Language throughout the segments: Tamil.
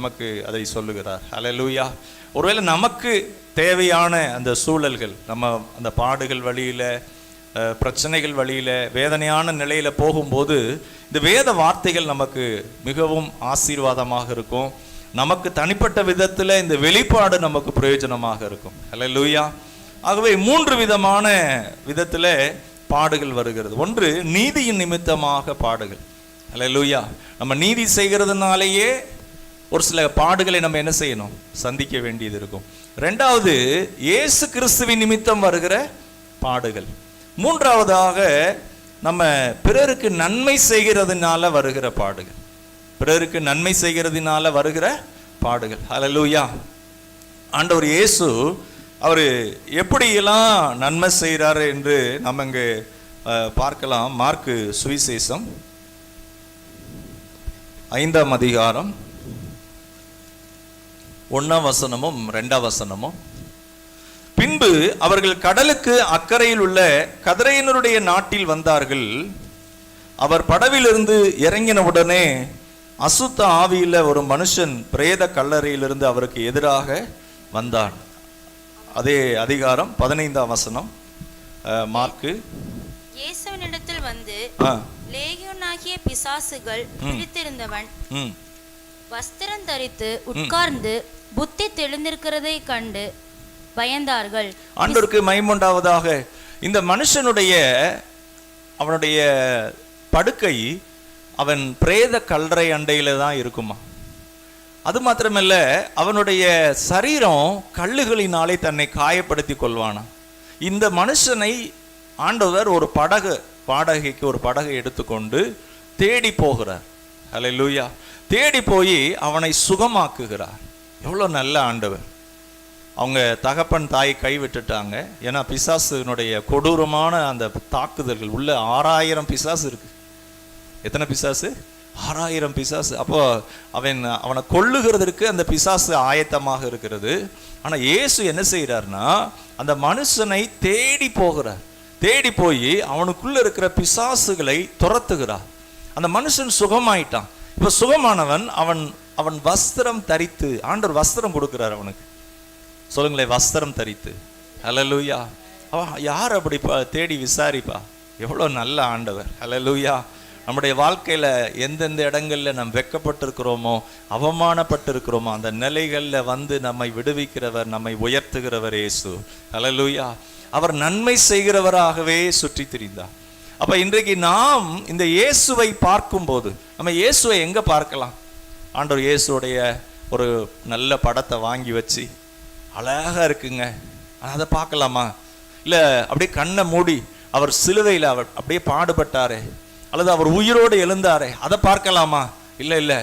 நமக்கு அதை சொல்லுகிறார். ஹல்லேலூயா. ஒருவேளை நமக்கு தேவையான அந்த சூழல்கள், நம்ம அந்த பாடுகள் வழியில், பிரச்சனைகள் வழியில், வேதனையான நிலையில் போகும்போது இந்த வேத வார்த்தைகள் நமக்கு மிகவும் ஆசீர்வாதமாக இருக்கும். நமக்கு தனிப்பட்ட விதத்தில் இந்த வெளிப்பாடு நமக்கு பிரயோஜனமாக இருக்கும். ஹல்லேலூயா. ஆகவே 3 விதமான விதத்தில் பாடுகள் வருகிறது. ஒன்று, நீதியின் நிமித்தமாக பாடுகள். ஹல்லேலூயா. நம்ம நீதி செய்கிறதுனாலேயே ஒரு சில பாடுகளை நம்ம என்ன செய்யணும், சந்திக்க வேண்டியது இருக்கும். 2வது, இயேசு கிறிஸ்துவின் நிமித்தம் வருகிற பாடுகள். 3வதாக, நம்ம பிறருக்கு நன்மை செய்கிறதுனால வருகிற பாடுகள். பிறருக்கு நன்மை செய்கிறதுனால வருகிற பாடுகள். ஹல்லேலூயா. ஆண்டவர் இயேசு அவர் எப்படியெல்லாம் நன்மை செய்கிறாரு என்று நம்ம இங்கே பார்க்கலாம். மார்க்கு சுவிசேஷம் 5ஆம் அதிகாரம் 1ஆம் வசனமும் 2ஆம் வசனமும். பின்பு அவர்கள் கடலுக்கு அக்கறையில் உள்ள கதரையினருடைய நாட்டில் வந்தார்கள். அவர் படவிலிருந்து இறங்கின உடனே அசுத்த ஆவியில் ஒரு மனுஷன் பிரேத கல்லறையிலிருந்து அவருக்கு எதிராக வந்தான். அதே அதிகாரம் 15ஆம் வசனம். மார்க்கு. இயேசுவினிடத்தில் வந்து லேகியோனாகிய பிசாசுகள் பிடித்திருந்தவன் வஸ்திரம் தரித்து உட்கார்ந்து புத்தி தெளிந்திருக்கிறதை கண்டு பயந்தார்கள். ஆண்டவருக்கு மகிமையுண்டாவதாக. இந்த மனுஷனுடைய அவனுடைய படுக்கை அவன் பிரேத கல்லறை அண்டையில தான் இருக்குமா. அது மாத்திரமல்ல, அவனுடைய சரீரம் கல்லுகளினாலே தன்னை காயப்படுத்தி கொள்வானா. இந்த மனுஷனை ஆண்டவர் ஒரு வாடகைக்கு ஒரு படகை எடுத்துக்கொண்டு தேடி போகிறார். ஹல்லேலூயா. தேடி போய் அவனை சுகமாக்குகிறார். எவ்வளோ நல்ல ஆண்டவர். அவங்க தகப்பன் தாய் கைவிட்டுட்டாங்க. ஏன்னா பிசாசுனுடைய கொடூரமான அந்த தாக்குதல்கள் உள்ள 6000 பிசாசு இருக்கு. எத்தனை பிசாசு? 6000 பிசாசு. அப்போ அவனை கொல்லுகிறதுக்கு அந்த பிசாசு ஆயத்தமாக இருக்கிறது. ஆனால் இயேசு என்ன செய்கிறார்னா, அந்த மனுஷனை தேடி போகிறார். தேடி போய் அவனுக்குள்ள இருக்கிற பிசாசுகளை துரத்துகிறார். அந்த மனுஷன் சுகமாயிட்டான். இப்போ சுகமானவன் அவன் வஸ்திரம் தரித்து, ஆண்டவர் வஸ்திரம் கொடுக்கிறார் அவனுக்கு. சொல்லுங்களேன், வஸ்திரம் தரித்து. ஹல்லேலூயா. யார் அப்படி தேடி விசாரிப்பா? எவ்வளோ நல்ல ஆண்டவர். ஹல்லேலூயா. நம்முடைய வாழ்க்கையில் எந்தெந்த இடங்களில் நம்ம வெட்கப்பட்டிருக்கிறோமோ, அவமானப்பட்டிருக்கிறோமோ, அந்த நிலைகளில் வந்து நம்மை விடுவிக்கிறவர், நம்மை உயர்த்துகிறவர் இயேசு. ஹல்லேலூயா. அவர் நன்மை செய்கிறவராகவே சுற்றி திரிந்தார். அப்போ இன்றைக்கு நாம் இந்த இயேசுவை பார்க்கும்போது நம்ம இயேசுவை எங்கே பார்க்கலாம்? ஆண்டவர் இயேசுடைய ஒரு நல்ல படத்தை வாங்கி வச்சு அழகாக இருக்குங்க, அதை பார்க்கலாமா? இல்லை அப்படியே கண்ணை மூடி அவர் சிலுவையில் அவர் அப்படியே பாடுபட்டாரே, அல்லது அவர் உயிரோடு எழுந்தாரே, அதை பார்க்கலாமா? இல்லை இல்லை,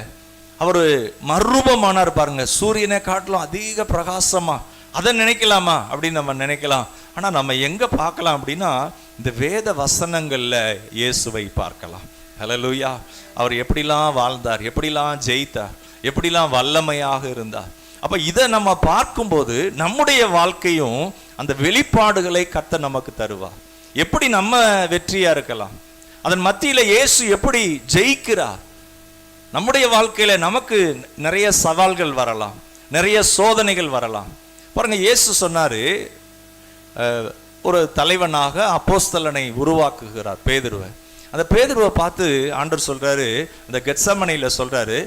அவர் மறுரூபமானார் பாருங்க, சூரியனை காட்டிலும் அதிக பிரகாசமா, அதை நினைக்கலாமா அப்படின்னு நம்ம நினைக்கலாம். ஆனால் நம்ம எங்கே பார்க்கலாம் அப்படின்னா, இந்த வேத வசனங்களில் இயேசுவை பார்க்கலாம். ஹல்லேலூயா. அவர் எப்படிலாம் வாழ்ந்தார், எப்படிலாம் ஜெயித்தார், எப்படிலாம் வல்லமையாக இருந்தார். அப்போ இதை நம்ம பார்க்கும்போது நம்முடைய வாழ்க்கையும் அந்த வெளிப்பாடுகளை கர்த்தர் நமக்கு தருவார். எப்படி நம்ம வெற்றியா இருக்கலாம், அதன் மத்தியில் இயேசு எப்படி ஜெயிக்கிறார். நம்முடைய வாழ்க்கையில நமக்கு நிறைய சவால்கள் வரலாம், நிறைய சோதனைகள் வரலாம். பாருங்க, இயேசு சொன்னாரு, ஒரு தலைவனாக அப்போஸ்தலனை உருவாக்குகிறார் பேதுருவை. அந்த பேதுருவை பார்த்து ஆண்டவர் சொல்றாரு, அந்த கெத்சமனையில சொல்றாரு,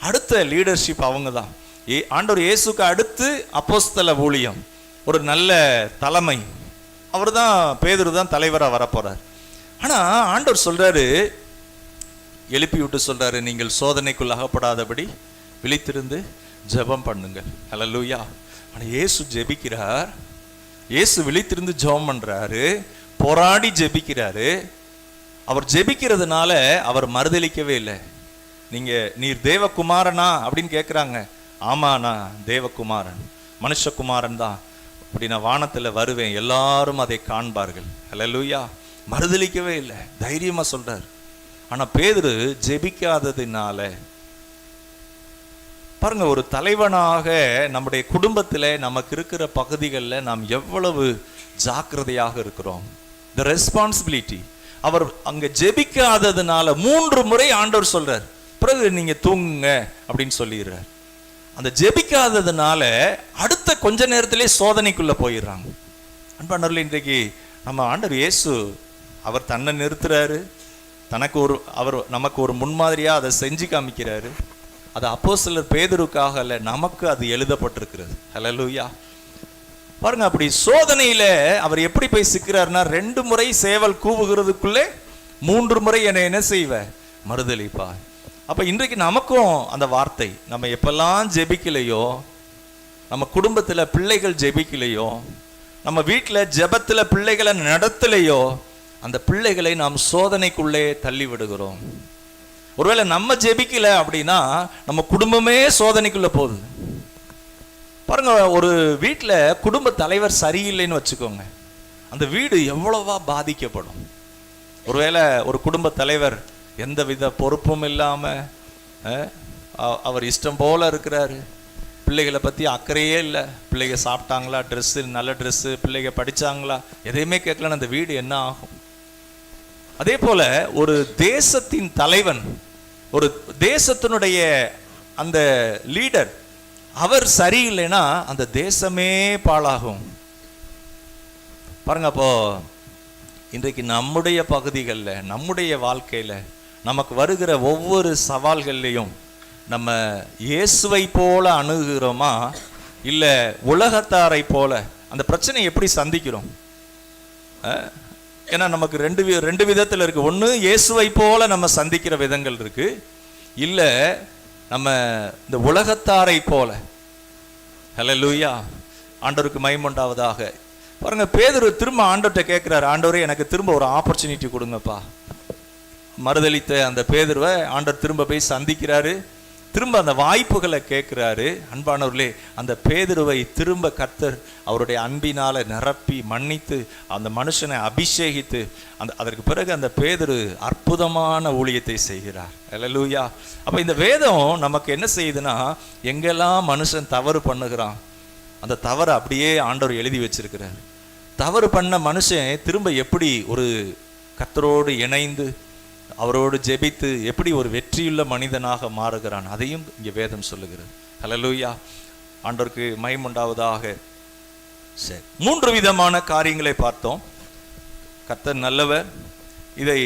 அடுத்த லீடர்ஷிப் அவங்க தான். ஆண்டவர் இயேசுக்கு அடுத்து அப்போஸ்தல ஊழியம், ஒரு நல்ல தலைமை, அவர் தான், பேதுரு தான் தலைவராக வரப்போறார். ஆனா ஆண்டவர் சொல்றாரு, எழுப்பி விட்டு சொல்றாரு, நீங்கள் சோதனைக்குள் அகப்படாதபடி விழித்திருந்து ஜெபம் பண்ணுங்கள். ஹல்லேலூயா. ஆனால் இயேசு ஜெபிக்கிறார், இயேசு விழித்திருந்து ஜெபம் பண்றாரு, போராடி ஜெபிக்கிறாரு. அவர் ஜெபிக்கிறதுனால அவர் மறுதளிக்கவே இல்லை. நீர் தேவகுமாரனா அப்படின்னு கேட்குறாங்க. ஆமா, நான் தேவகுமாரன், மனுஷகுமாரன் தான். அப்படி நான் வானத்தில் வருவேன், எல்லாரும் அதை காண்பார்கள். ஹல்லேலூயா. மறுதளிக்கவே இல்லை, தைரியமா சொல்றார். ஆனா பேதுரு ஜெபிக்காததுனால, பாருங்க, ஒரு தலைவனாக நம்முடைய குடும்பத்தில் நமக்கு இருக்கிற பகுதிகளில் நாம் எவ்வளவு ஜாக்கிரதையாக இருக்கிறோம். த ரெஸ்பான்சிபிலிட்டி. அவர் அங்க ஜெபிக்காததுனால 3 முறை ஆண்டவர் சொல்றார், பிறகு நீங்க தூங்குங்க அப்படின்னு சொல்லிடுறார். அந்த ஜெபிக்காததுனால அடுத்த கொஞ்ச நேரத்திலே சோதனைக்குள்ள போயிடுறாங்க. அன்பானவர்களே, இன்றைக்கு நம்ம ஆண்டவர் இயேசு அவர் தன்னை நிறுத்துறாரு, அவர் நமக்கு ஒரு முன்மாதிரியா அதை செஞ்சு காமிக்கிறாரு. அது அப்போஸ்தலர் பேதுருக்காக அல்ல, நமக்கு அது எழுதப்பட்டிருக்கிறது. ஹல்லேலூயா. பாருங்க, அப்படி சோதனையில அவர் எப்படி போய் சிக்கிறாருன்னா, 2 முறை சேவல் கூவுகிறதுக்குள்ளே 3 முறை என்னை என்ன செய்வ மறுதலிப்பா. அப்ப இன்றைக்கு நமக்கும் அந்த வார்த்தை, நம்ம எப்பெல்லாம் ஜெபிக்கலையோ, நம்ம குடும்பத்துல பிள்ளைகள் ஜெபிக்கலையோ, நம்ம வீட்டுல ஜெபத்துல பிள்ளைகளை நடத்தலையோ, அந்த பிள்ளைகளை நாம் சோதனைக்குள்ளே தள்ளி விடுகிறோம். ஒருவேளை நம்ம ஜெபிக்கல அப்படின்னா நம்ம குடும்பமே சோதனைக்குள்ள போகுது. பாருங்க, ஒரு வீட்டுல குடும்ப தலைவர் சரியில்லைன்னு வச்சுக்கோங்க, அந்த வீடு எவ்வளவா பாதிக்கப்படும். ஒருவேளை ஒரு குடும்ப தலைவர் எந்த வித பொறுப்பும் இல்லாம அவர் இஷ்டம் போல இருக்கிறாரு, பிள்ளைகளை பத்தி அக்கறையே இல்லை, பிள்ளைங்க சாப்பிட்டாங்களா, ட்ரெஸ்ஸு நல்ல ட்ரெஸ்ஸு, பிள்ளைங்க படிச்சாங்களா, எதையுமே கேட்கலன்னு அந்த வீடு என்ன ஆகும்? அதே போல ஒரு தேசத்தின் தலைவன், ஒரு தேசத்தினுடைய அந்த லீடர் அவர் சரியில்லைன்னா அந்த தேசமே பாழாகும். பாருங்க, அப்போ இன்றைக்கு நம்முடைய பகுதிகளில், நம்முடைய வாழ்க்கையில நமக்கு வருகிற ஒவ்வொரு சவால்கள்லையும் நம்ம இயேசுவை போல அணுகுகிறோமா, இல்லை உலகத்தாரை போல அந்த பிரச்சனையை எப்படி சந்திக்கிறோம்? ஏன்னா நமக்கு ரெண்டு விதத்தில் இருக்கு. ஒன்று, இயேசுவை போல நம்ம சந்திக்கிற விதங்கள் இருக்கு, இல்லை நம்ம இந்த உலகத்தாரை போல. ஹல்லேலூயா, ஆண்டவருக்கு மகிமை உண்டாவதாக. பாருங்க, பேதுரு திரும்ப ஆண்டவர்கிட்ட கேட்கிறாரு, ஆண்டவரே எனக்கு திரும்ப ஒரு ஆப்பர்ச்சுனிட்டி கொடுங்கப்பா. மறுதலித்த அந்த பேதுருவை ஆண்டவர் திரும்ப போய் சந்திக்கிறாரு, திரும்ப அந்த வாய்ப்புகளை கேட்கிறாரு. அன்பானவர்களே, அந்த பேதுருவை திரும்ப கர்த்தர் அவருடைய அன்பினால நிரப்பி மன்னித்து அந்த மனுஷனை அபிஷேகித்து அதற்கு பிறகு அந்த பேதுரு அற்புதமான ஊழியத்தை செய்கிறார். ஹல்லேலூயா. அப்ப இந்த வேதம் நமக்கு என்ன செய்யுதுன்னா, எங்கெல்லாம் மனுஷன் தவறு பண்ணுகிறான் அந்த தவறை அப்படியே ஆண்டவர் எழுதி வச்சிருக்கிறார். தவறு பண்ண மனுஷன் திரும்ப எப்படி ஒரு கர்த்தரோடு இணைந்து அவரோடு ஜெபித்து எப்படி ஒரு வெற்றியுள்ள மனிதனாக மாறுகிறான், அதையும் இங்கே வேதம் சொல்லுகிறது. ஹல்லேலூயா, ஆண்டவருக்கு மகிமை உண்டாவதாக. சரி, 3 விதமான காரியங்களை பார்த்தோம். கர்த்தர் நல்லவர். இதை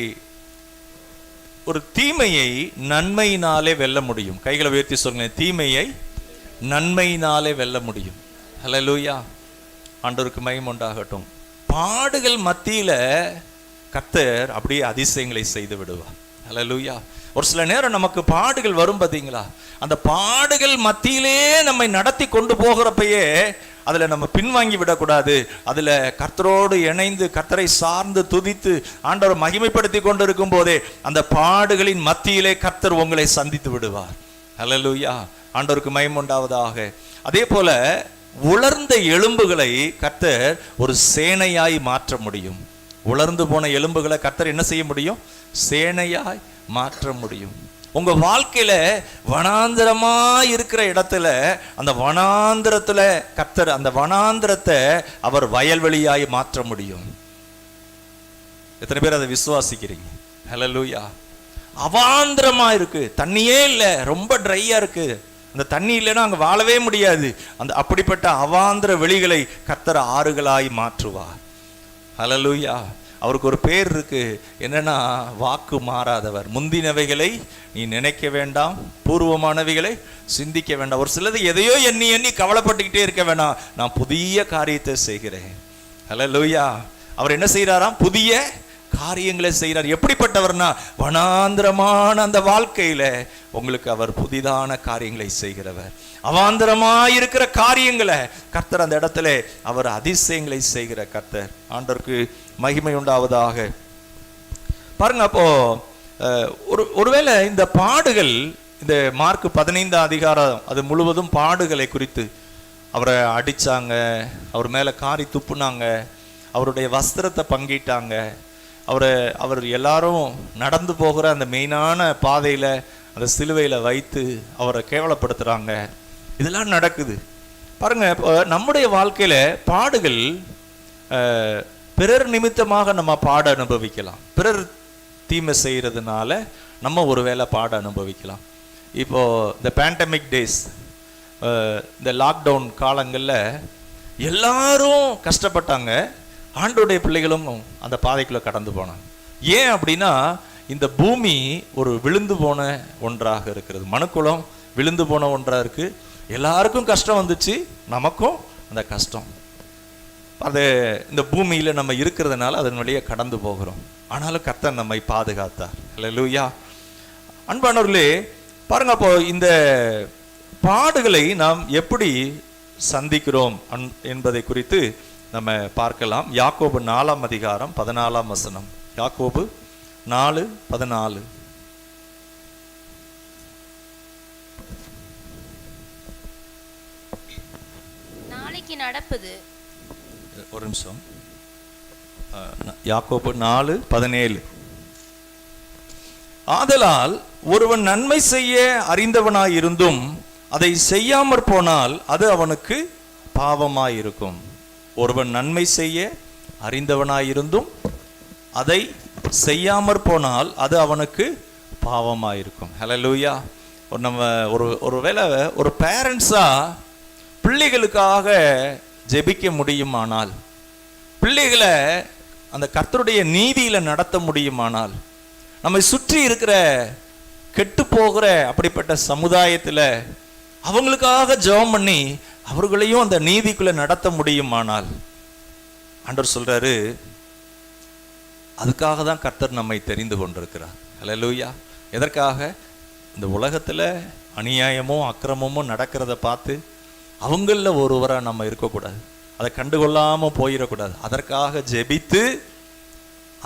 ஒரு தீமையை நன்மையினாலே வெல்ல முடியும். கைகளை உயர்த்தி சொல்லுங்க, தீமையை நன்மையினாலே வெல்ல முடியும். ஹல்லேலூயா, ஆண்டவருக்கு மகிமை உண்டாகட்டும். பாடுகள் மத்தியில கர்த்தர் அப்படியே அதிசயங்களை செய்து விடுவார். ஹல்லேலூயா. ஒரு சில நேரம் நமக்கு பாடுகள் வரும் பார்த்தீங்களா, அந்த பாடுகள் மத்தியிலே நம்மை நடத்தி கொண்டு போகிறப்பயே அதுல நம்ம பின்வாங்கி விடக்கூடாது. அதுல கர்த்தரோடு இணைந்து கர்த்தரை சார்ந்து துதித்து ஆண்டவர் மகிமைப்படுத்தி கொண்டு இருக்கும் போதே அந்த பாடுகளின் மத்தியிலே கர்த்தர் உங்களை சந்தித்து விடுவார். ஹல்லேலூயா, ஆண்டவருக்கு மகிமை உண்டாவதாக. அதே போல உலர்ந்த எலும்புகளை கர்த்தர் ஒரு சேனையாய் மாற்ற முடியும். உலர்ந்து போன எலும்புகளை கர்த்தர் என்ன செய்ய முடியும்? சேனையாய் மாற்ற முடியும். உங்க வாழ்க்கையில வனாந்திரமா இருக்கிற இடத்துல அந்த வனாந்திரத்துல கர்த்தர் அந்த வனாந்திரத்தை அவர் வயல்வெளியாய் மாற்ற முடியும். எத்தனை பேர் அதை விசுவாசிக்கிறீங்க? ஹல்லேலூயா. அவாந்திரமா இருக்கு, தண்ணியே இல்லை, ரொம்ப ட்ரையா இருக்கு, அந்த தண்ணி இல்லைன்னா அங்க வாழவே முடியாது. அந்த அப்படிப்பட்ட அவாந்திர வெளிகளை கர்த்தர் ஆறுகளாய் மாற்றுவார். ஹல்லேலூயா. அவருக்கு ஒரு பேர் இருக்கு, என்னன்னா வாக்கு மாறாதவர். முந்தினவைகளை நீ நினைக்க வேண்டாம், பூர்வமானவைகளை சிந்திக்க வேண்டாம். ஒரு சிலது எதையோ எண்ணி எண்ணி கவலைப்பட்டுக்கிட்டே இருக்க வேண்டாம், நான் புதிய காரியத்தை செய்கிறேன். ஹல்லேலூயா. அவர் என்ன செய்யறாராம்? புதிய காரியங்களை செய்கிறார். எப்படிப்பட்டவர்னா, வனாந்திரமான அந்த வாழ்க்கையில உங்களுக்கு அவர் புதிதான காரியங்களை செய்கிறவர். அவாந்திரமாயிருக்கிற காரியங்களை கர்த்தர் அந்த இடத்துல அவர் அதிசயங்களை செய்கிற கர்த்தர். ஆண்டவருக்கு மகிமை உண்டாவதாக. பாருங்க, அப்போ ஒருவேளை இந்த பாடுகள், இந்த மார்க் 15 அதிகாரம் அது முழுவதும் பாடுகளை குறித்து, அவரை அடிச்சாங்க, அவர் மேல காரி துப்புனாங்க, அவருடைய வஸ்திரத்தை பங்கிட்டாங்க, அவர் எல்லாரும் நடந்து போகிற அந்த மெயினான பாதையில அந்த சிலுவையில வைத்து அவரை கேவலப்படுத்துறாங்க. இதெல்லாம் நடக்குது. பாருங்க, நம்முடைய வாழ்க்கையில பாடுகள் பிறர் நிமித்தமாக நம்ம பாட அனுபவிக்கலாம். பிறர் தீமை செய்யறதுனால நம்ம ஒருவேளை பாட அனுபவிக்கலாம். இப்போ இந்த பேண்டமிக் டேஸ், இந்த லாக்டவுன் காலங்களில் எல்லாரும் கஷ்டப்பட்டாங்க, ஆண்டவருடைய பிள்ளைகளும் அந்த பாதைக்குள்ளே கடந்து போனாங்க. ஏன் அப்படின்னா இந்த பூமி ஒரு விழுந்து போன ஒன்றாக இருக்கிறது, மனுக்குலம் விழுந்து போன ஒன்றாக இருக்கு. எல்லாருக்கும் கஷ்டம் வந்துச்சு, நமக்கும் அந்த கஷ்டம். அது இந்த பூமியில் நம்ம இருக்கிறதுனால அதன் வழியே கடந்து போகிறோம். ஆனாலும் கர்த்தர் நம்மை பாதுகாத்தார். அல்லேலூயா. அன்பானவர்களே, பாருங்க, அப்போ இந்த பாடுகளை நாம் எப்படி சந்திக்கிறோம் என்பதை குறித்து நம்ம பார்க்கலாம். யாக்கோபு 4ஆம் அதிகாரம் 14ஆம் வசனம். யாக்கோபு 4:14. நாளைக்கு நடப்பது, ஒரு நிமிஷம், யாக்கோபு 4:17. ஆதலால் ஒருவன் நன்மை செய்ய அறிந்தவனாயிருந்தும் அதை செய்யாமற் போனால் அது அவனுக்கு பாவமாயிருக்கும். ஒருவன் நன்மை செய்ய அறிந்தவனாயிருந்தும் அதை செய்யாமற் போனால் அது அவனுக்கு பாவமாயிருக்கும். ஹல்லேலூயா. நம்ம ஒருவேளை ஒரு பேரண்ட்ஸா பிள்ளைகளுக்காக ஜெபிக்க முடியுமானால், பிள்ளைகளை அந்த கர்த்தருடைய நீதியில நடத்த முடியுமானால், நம்மை சுற்றி இருக்கிற கெட்டு போகிற அப்படிப்பட்ட சமுதாயத்தில் அவங்களுக்காக ஜெபம் பண்ணி அவர்களையும் அந்த நீதிக்குள்ள நடத்த முடியுமானால், ஆண்டவர் சொல்றாரு, அதுக்காக தான் கர்த்தர் நம்மை தெரிந்து கொண்டிருக்கிறார். ஹல்லேலூயா. எதற்காக? இந்த உலகத்தில் அநியாயமும் அக்கிரமமும் நடக்கிறத பார்த்து அவங்களில் ஒருவராக நம்ம இருக்கக்கூடாது, அதை கண்டுகொள்ளாமல் போயிடக்கூடாது. அதற்காக ஜெபித்து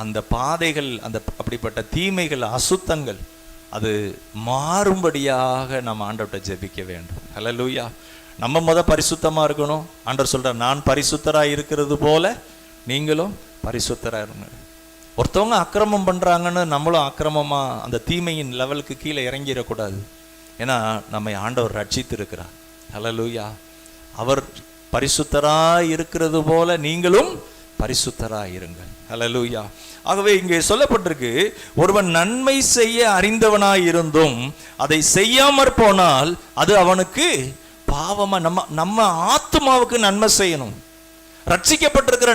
அந்த பாதைகள், அந்த அப்படிப்பட்ட தீமைகள், அசுத்தங்கள் அது மாறும்படியாக நம்ம ஆண்டவர்கிட்ட ஜெபிக்க வேண்டும். ஹல்லேலூயா. நம்ம பரிசுத்தமாக இருக்கணும். ஆண்டவர் சொல்கிறார், நான் பரிசுத்தராக இருக்கிறது போல நீங்களும் பரிசுத்தராக இருங்க. ஒருத்தவங்க அக்கிரமம் பண்ணுறாங்கன்னு நம்மளும் அக்கிரமமாக அந்த தீமையின் லெவலுக்கு கீழே இறங்கிடக்கூடாது. ஏன்னா நம்மை ஆண்டவர் ரட்சித்து இருக்கிறார். ஹல்லேலூயா. அவர் பரிசுத்தராய் இருக்கிறது போல நீங்களும் பரிசுத்தராய் இருங்கள். ஹல்லேலூயா. ஆகவே இங்கே சொல்லப்பட்டிருக்கு, ஒருவன் நன்மை செய்ய அறிந்தவனாய் இருந்தும் அதை செய்யாமற் போனால் அது அவனுக்கு பாவமா. நம்ம ஆத்மாவுக்கு நன்மை செய்யணும். ரட்சிக்கப்பட்டிருக்கிற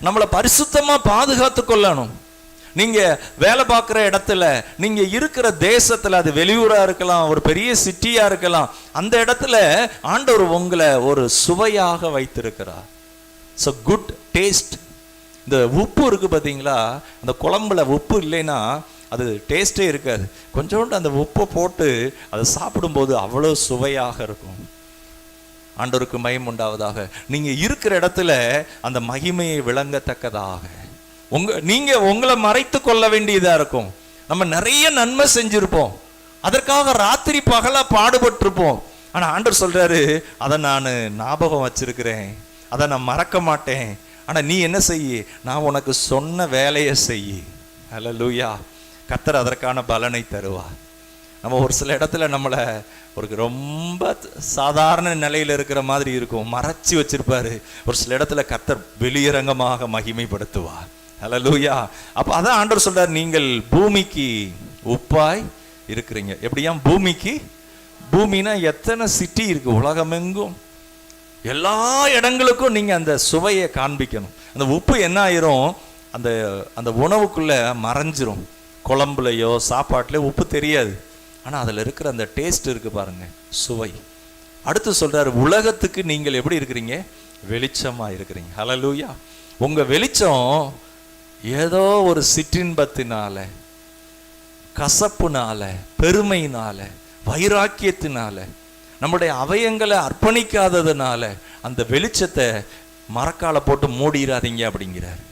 நம்மளை பரிசுத்தமா பாதுகாத்து கொள்ளணும். நீங்க வேலை பார்க்குற இடத்துல, நீங்க இருக்கிற தேசத்துல, அது வெளியூரா இருக்கலாம், ஒரு பெரிய சிட்டியா இருக்கலாம், அந்த இடத்துல ஆண்டவர் உங்களை ஒரு சுவையாக வைத்திருக்கிறார். So good taste. இந்த உப்பு இருக்கு பார்த்தீங்களா, அந்த குழம்புல உப்பு இல்லைன்னா அது டேஸ்டே இருக்காது. கொஞ்சோண்டு அந்த உப்பை போட்டு அதை சாப்பிடும்போது அவ்வளோ சுவையாக இருக்கும். ஆண்டவருக்கு மகிமை உண்டாவதாக. நீங்க இருக்கிற இடத்துல அந்த மகிமையை விளங்கத்தக்கதாக நீங்க உங்களை மறைத்து கொள்ள வேண்டியதா இருக்கும். நம்ம நிறைய நன்மை செஞ்சிருப்போம், அதற்காக ராத்திரி பகலா பாடுபட்டிருப்போம். ஆனா ஆண்டவர் சொல்றாரு, அதை நான் ஞாபகம் வச்சிருக்கிறேன், அதை நான் மறக்க மாட்டேன். ஆனா நீ என்ன செய்ய, நான் உனக்கு சொன்ன வேலையை செய்ய. ஹல்லேலூயா. கர்த்தர் அதற்கான பலனை தருவார். நம்ம ஒரு சில இடத்துல நம்மளை ஒரு ரொம்ப சாதாரண நிலையில இருக்கிற மாதிரி இருக்கும், மறைச்சி வச்சிருப்பாரு. ஒரு சில இடத்துல கர்த்தர் வெளியரங்கமாக மகிமைப்படுத்துவார். ஹல்லேலூயா. அப்ப அதான் ஆண்டவர் சொல்றார், நீங்கள் பூமிக்கு உப்பாய் இருக்கிறீங்க. எப்படியா பூமிக்கு? பூமினா எத்தனை சிட்டி இருக்கு உலகமெங்கும், எல்லா இடங்களுக்கும் நீங்க அந்த சுவையை காண்பிக்கணும். அந்த உப்பு என்ன ஆயிரும், அந்த உணவுக்குள்ள மறைஞ்சிரும். குழம்புலையோ சாப்பாட்டுல உப்பு தெரியாது, ஆனா அதுல இருக்கிற அந்த டேஸ்ட் இருக்கு பாருங்க, சுவை. அடுத்து சொல்றாரு, உலகத்துக்கு நீங்கள் எப்படி இருக்கிறீங்க? வெளிச்சமா இருக்கிறீங்க. ஹல்லேலூயா. உங்க வெளிச்சம் ஏதோ ஒரு சிற்றின்பத்தினால, கசப்புனால, பெருமையினால, வைராக்கியத்தினால, நம்முடைய அவயங்களை அர்ப்பணிக்காததுனால அந்த வெளிச்சத்தை மரக்கால போட்டு மூடிடாதீங்க அப்படிங்கிறார்.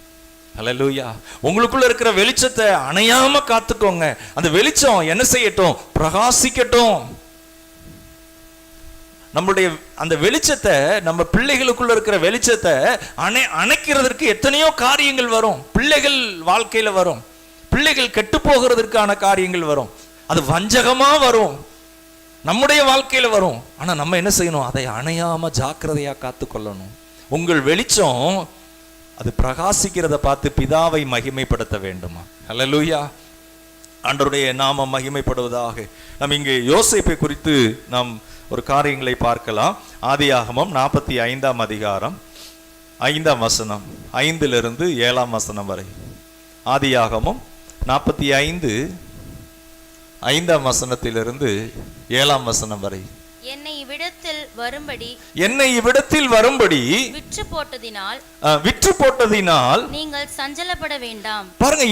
ஹல்லேலூயா. உங்களுக்குள்ள இருக்கிற வெளிச்சத்தை அணையாம காத்துக்கோங்க. அந்த வெளிச்சம் என்ன செய்யட்டும்? பிரகாசிக்கட்டும். நம்முடைய அந்த வெளிச்சத்தை, நம்ம பிள்ளைகளுக்குள்ள இருக்கிற வெளிச்சத்தை அணைக்கிறதற்கு எத்தனையோ காரியங்கள் வரும். பிள்ளைகள் வாழ்க்கையில வரும், பிள்ளைகள் கெட்டு போகிறதுக்கான காரியங்கள் வரும், அது வஞ்சகமா வரும், நம்முடைய வாழ்க்கையில வரும். ஆனா நம்ம என்ன செய்யணும்? அதை அணையாம ஜாக்கிரதையா காத்து கொள்ளணும். உங்கள் வெளிச்சம் அது பிரகாசிக்கிறத பார்த்து பிதாவை மகிமைப்படுத்த வேண்டுமா? ஹல்லேலூயா. ஆண்டவருடைய நாமம் மகிமைப்படுவதாக. நாம் இங்கே யோசேப்பை குறித்து நாம் ஒரு காரியங்களை பார்க்கலாம். ஆதியாகமம் 45ஆம் அதிகாரம் 5ஆம் வசனம், 5லிருந்து 7ஆம் வசனம் வரை. ஆதியாகமம் 45 5ஆம் வசனத்திலிருந்து 7ஆம் வசனம் வரை. என்னை இவ்விடத்தில் வரும்படி விற்று போட்டதினால் நீங்கள் சஞ்சலப்பட வேண்டாம். பாருங்க,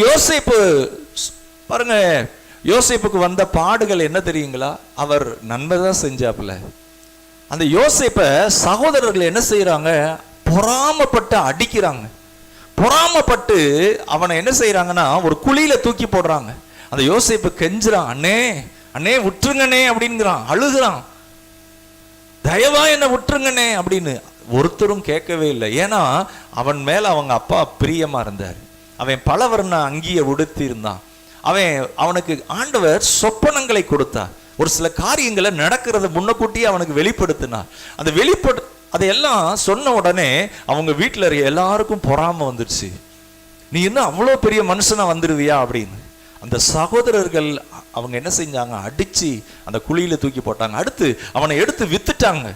யோசேப்புக்கு வந்த பாடுகள் என்ன தெரியுங்களா? அவர் நன்மைதான் செஞ்சாப்புல. அந்த யோசேப்பை சகோதரர்கள் என்ன செய்யறாங்க? பொறாமப்பட்டு அடிக்கிறாங்க. பொறாமப்பட்டு அவனை என்ன செய்யறாங்கன்னா ஒரு குழியில தூக்கி போடுறாங்க. அந்த யோசேப்பு கெஞ்சுறான், அண்ணே அண்ணே விட்டுருங்கண்ணே அப்படிங்கிறான், அழுகுறான், தயவா என்ன விட்டுருங்கண்ணே அப்படின்னு. ஒருத்தரும் கேட்கவே இல்லை. ஏன்னா அவன் மேல அவங்க அப்பா பிரியமா இருந்தார். அவன் பல வர்ண அங்கிய உடுத்தி இருந்தான். அவனுக்கு ஆண்டவர் சொப்பனங்களை கொடுத்தார். ஒரு சில காரியங்களை நடக்கிறத முன்னக்கூட்டியே அவனுக்கு வெளிப்படுத்தினார். அந்த அதையெல்லாம் சொன்ன உடனே அவங்க வீட்டில் எல்லாருக்கும் பொறாம வந்துடுச்சு. நீ இன்னும் அவ்வளோ பெரிய மனுஷனா வந்துடுவியா அப்படின்னு. அந்த சகோதரர்கள் அவங்க என்ன செஞ்சாங்க? அடிச்சு அந்த குழியில தூக்கி போட்டாங்க. அடுத்து அவனை எடுத்து வித்துட்டாங்க.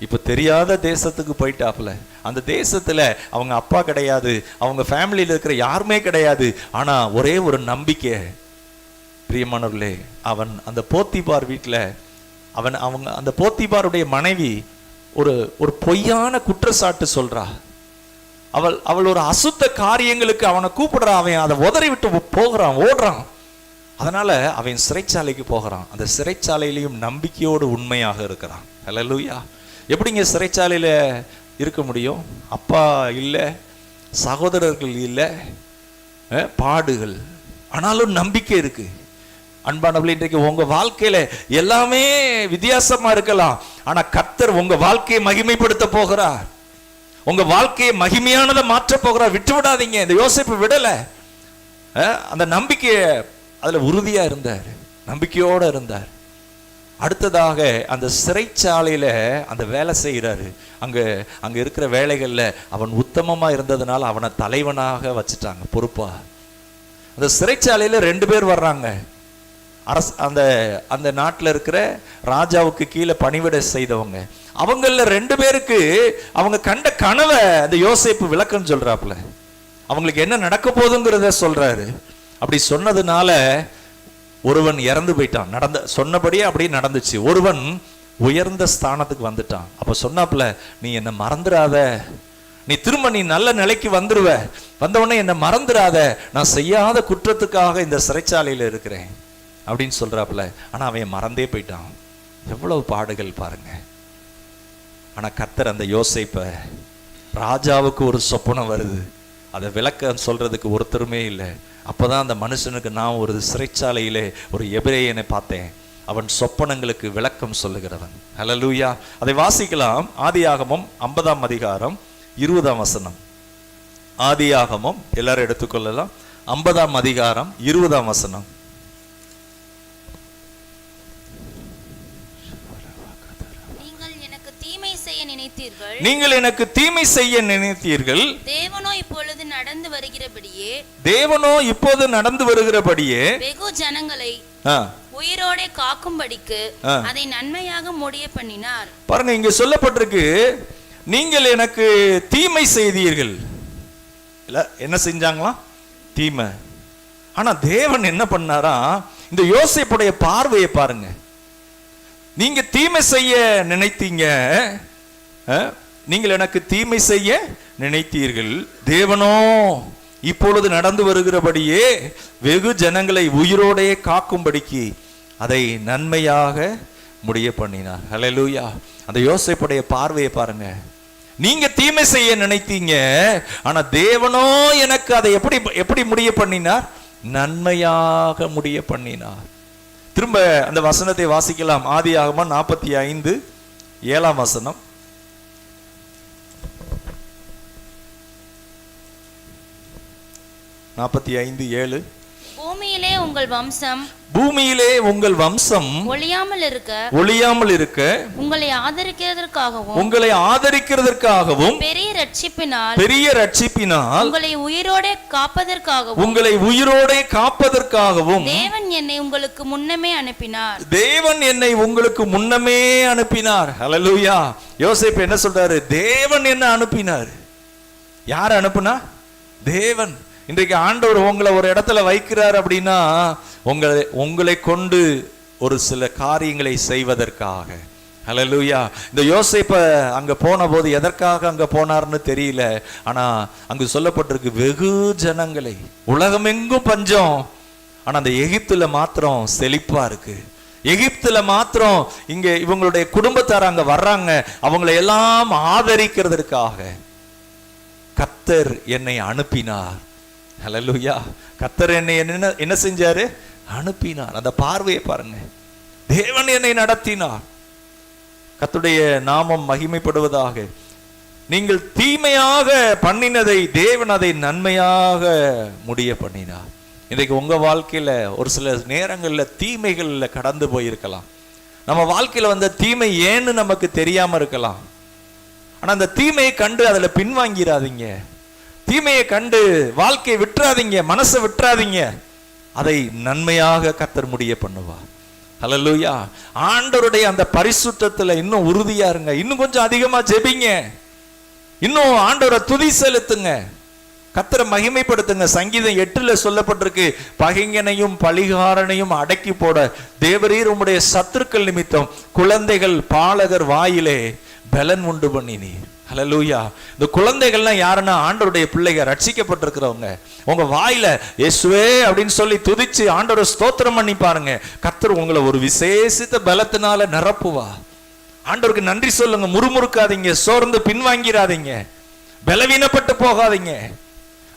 இப்ப தெரியாத தேசத்துக்கு போயிட்டாப்புல. அந்த தேசத்துல அவங்க அப்பா கிடையாது, அவங்க ஃபேமிலியில இருக்கிற யாருமே கிடையாது. ஆனா ஒரே ஒரு நம்பிக்கை, பிரியமானவர்களே, அவன் அந்த போத்திபார் வீட்டில் அவங்க அந்த போத்திபாருடைய மனைவி ஒரு பொய்யான குற்றச்சாட்டு சொல்றா. அவள் ஒரு அசுத்த காரியங்களுக்கு அவனை கூப்பிடுறா. அவன் அதை உதறி விட்டு போகிறான், ஓடுறான். அதனால அவன் சிறைச்சாலைக்கு போகிறான். அந்த சிறைச்சாலையிலையும் நம்பிக்கையோடு உண்மையாக இருக்கிறான். ஹல்லேலூயா. எப்படிங்க சிறைச்சாலையில இருக்க முடியும்? அப்பா இல்லை, சகோதரர்கள் இல்லை, பாடுகள், ஆனாலும் நம்பிக்கை இருக்கு. அன்பானவர்களே, இன்றைக்கு உங்க வாழ்க்கையில எல்லாமே வித்தியாசமா இருக்கலாம். ஆனா கர்த்தர் உங்க வாழ்க்கையை மகிமைப்படுத்த போகிறார். உங்க வாழ்க்கையை மகிமையானதை மாற்ற போகிறார். விட்டு விடாதீங்க. இந்த யோசேப்பு விடல. அந்த நம்பிக்கையை அதுல உறுதியா இருந்தார், நம்பிக்கையோட இருந்தார். அடுத்ததாக அந்த சிறைச்சாலையில அந்த வேலை செய்கிறாரு. அங்க இருக்கிற வேலைகள்ல அவன் உத்தமமா இருந்ததுனால அவனை தலைவனாக வச்சுட்டாங்க, பொறுப்பா. அந்த சிறைச்சாலையில 2 பேர் வர்றாங்க. அந்த நாட்டில் இருக்கிற ராஜாவுக்கு கீழே பணிவிடை செய்தவங்க. அவங்கள 2 பேருக்கு அவங்க கண்ட கனவை அந்த யோசேப்பு விளக்கம் சொல்றாப்புல. அவங்களுக்கு என்ன நடக்க போகுதுங்கிறத சொல்றாரு. அப்படி சொன்னதுனால ஒருவன் இறந்து போயிட்டான். சொன்னபடியே அப்படியே நடந்துச்சு. ஒருவன் உயர்ந்த ஸ்தானத்துக்கு வந்துட்டான். அப்ப சொன்னாப்புல, நீ என்ன மறந்துடாத, நீ திரும்ப நீ நல்ல நிலைக்கு வந்துருவ, வந்தவொடனே என்ன மறந்துடாத, நான் செய்யாத குற்றத்துக்காக இந்த சிறைச்சாலையில இருக்கிறேன் அப்படின்னு சொல்றாப்புல. ஆனா அவன் மறந்தே போயிட்டான். எவ்வளவு பாடுகள் பாருங்க. ஆனா கர்த்தர் அந்த யோசேப்பை, ராஜாவுக்கு ஒரு சொப்பனம் வருது, அதை விளக்க சொல்றதுக்கு ஒருத்தருமே இல்லை. அப்பதான் அந்த மனுஷனுக்கு, நான் ஒரு சிறைச்சாலையிலே ஒரு எபிரேயனை பார்த்தேன், அவன் சொப்பனங்களுக்கு விளக்கம் சொல்லுகிறவன். ஹல்லேலூயா. அதை வாசிக்கலாம். ஆதியாகமம் 50ஆம் அதிகாரம் 20ஆம் வசனம். ஆதியாகமம் எல்லாரும் எடுத்துக்கொள்ளலாம். 50ஆம் அதிகாரம் 20ஆம் வசனம். நீங்கள் எனக்கு தீமை செய்ய நினைத்தீர்கள், தேவனோ இப்பொழுது நடந்து வருகிறபடியே வெகு ஜனங்களை உயிரோட காக்கும்படிக்கு அதை நன்மையாக முடிய பண்ணினார். பாருங்க, இங்க சொல்லப்பட்டிருக்கு, நீங்கள் எனக்கு தீமை செய்தீர்கள். இல்ல, என்ன செஞ்சாங்களாம்? தீமை. ஆனா தேவன் என்ன பண்ணாரா? இந்த யோசேப்புடைய பார்வையை பாருங்க. நீங்க தீமை செய்ய நினைத்தீங்க, நீங்கள் எனக்கு தீமை செய்ய நினைத்தீர்கள், தேவனோ இப்பொழுது நடந்து வருகிறபடியே வெகு ஜனங்களை உயிரோடே காக்கும்படிக்கு அதை நன்மையாக முடிய பண்ணினார். ஹல்லேலூயா. அந்த யோசேப்புடைய பார்வையை பாருங்க. நீங்க தீமை செய்ய நினைத்தீங்க, ஆனா தேவனோ எனக்கு அதை எப்படி முடிய பண்ணினார்? நன்மையாக முடிய பண்ணினார். திரும்ப அந்த வசனத்தை வாசிக்கலாம். ஆதியாகமம் 45 7ஆம் வசனம். 45 7. பூமியிலே உங்கள் வம்சம் ஒழியாமல் இருக்க உங்களை ஆதரிக்கிறதற்காகவும் பெரிய ரட்சிப்பினால் உங்களை உயிரோடே காப்பதற்காகவும் தேவன் என்னை உங்களுக்கு முன்னமே அனுப்பினார். ஹல்லேலூயா. யோசேப்பு என்ன சொல்றாரு? தேவன் என்ன அனுப்பினார். யார் அனுப்புனா? தேவன். இன்றைக்கு ஆண்டவர் உங்களை ஒரு இடத்துல வைக்கிறார் அப்படின்னா உங்களை கொண்டு ஒரு சில காரியங்களை செய்வதற்காக. ஹல்லேலூயா. இந்த யோசேப்ப அங்க போன போது எதற்காக அங்க போனார்னு தெரியல. ஆனா அங்கு சொல்லப்பட்டிருக்கு வெகு ஜனங்களை, உலகமெங்கும் பஞ்சம், ஆனா அந்த எகிப்துல மாத்திரம் செழிப்பா இருக்கு. எகிப்துல மாத்திரம் இங்க இவங்களுடைய குடும்பத்தார் அங்க வர்றாங்க, அவங்களை எல்லாம் ஆதரிக்கிறதற்காக கர்த்தர் என்னை அனுப்பினார். ஹல்லேலூயா. கர்த்தர் என்னை என்ன செஞ்சாரு? அனுப்பினார். அந்த பார்வையை பாருங்க. தேவன் என்னை நடத்தினார். கர்த்தருடைய நாமம் மகிமைப்படுவதாக. நீங்கள் தீமையாக பண்ணினதை தேவன் அதை நன்மையாக முடிய பண்ணினார். இன்றைக்கு உங்க வாழ்க்கையில ஒரு சில நேரங்கள்ல தீமைகள்ல கடந்து போயிருக்கலாம். நம்ம வாழ்க்கையில வந்த தீமை ஏன்னு நமக்கு தெரியாம இருக்கலாம். ஆனா அந்த தீமையை கண்டு அதுல பின்வாங்கிறாதீங்க. தீமையை கண்டு வாழ்க்கையை விட்டுறாதீங்க, மனசை விட்டுறாதீங்க. அதை நன்மையாக கர்த்தர் முடிய பண்ணுவார். ஹல்லேலூயா. ஆண்டவருடைய அந்த பரிசுத்தத்துல இன்னும் உறுதியா இருங்க. இன்னும் கொஞ்சம் அதிகமா ஜெபிங்க. இன்னும் ஆண்டவரை துதி செலுத்துங்க. கர்த்தரை மகிமைப்படுத்துங்க. சங்கீதம் 8 சொல்லப்பட்டிருக்கு, பகைஞனையும் பழிகாரனையும் அடக்கி போட தேவரீர் உம்முடைய சத்துருக்கள் நிமித்தம் குழந்தைகள் பாலகர் வாயிலே பலன் உண்டு பண்ணினீர். ஹல்லேலூயா. இந்த குழந்தைகள்லாம் யாருன்னா ஆண்டவருடைய பிள்ளைங்க, ரட்சிக்கப்பட்டிருக்கிறவங்க. உங்க வாயில இயேசுவே அப்படின்னு சொல்லி துதிச்சு ஆண்டவரை ஸ்தோத்திரம் பண்ணி பாருங்க. கர்த்தர் உங்களை ஒரு விசேஷித்த பலத்தினால நிரப்புவா. ஆண்டவருக்கு நன்றி சொல்லுங்க. முறுமுறுக்காதீங்க, சோர்ந்து பின்வாங்கிறாதீங்க, பலவீனப்பட்டு போகாதீங்க.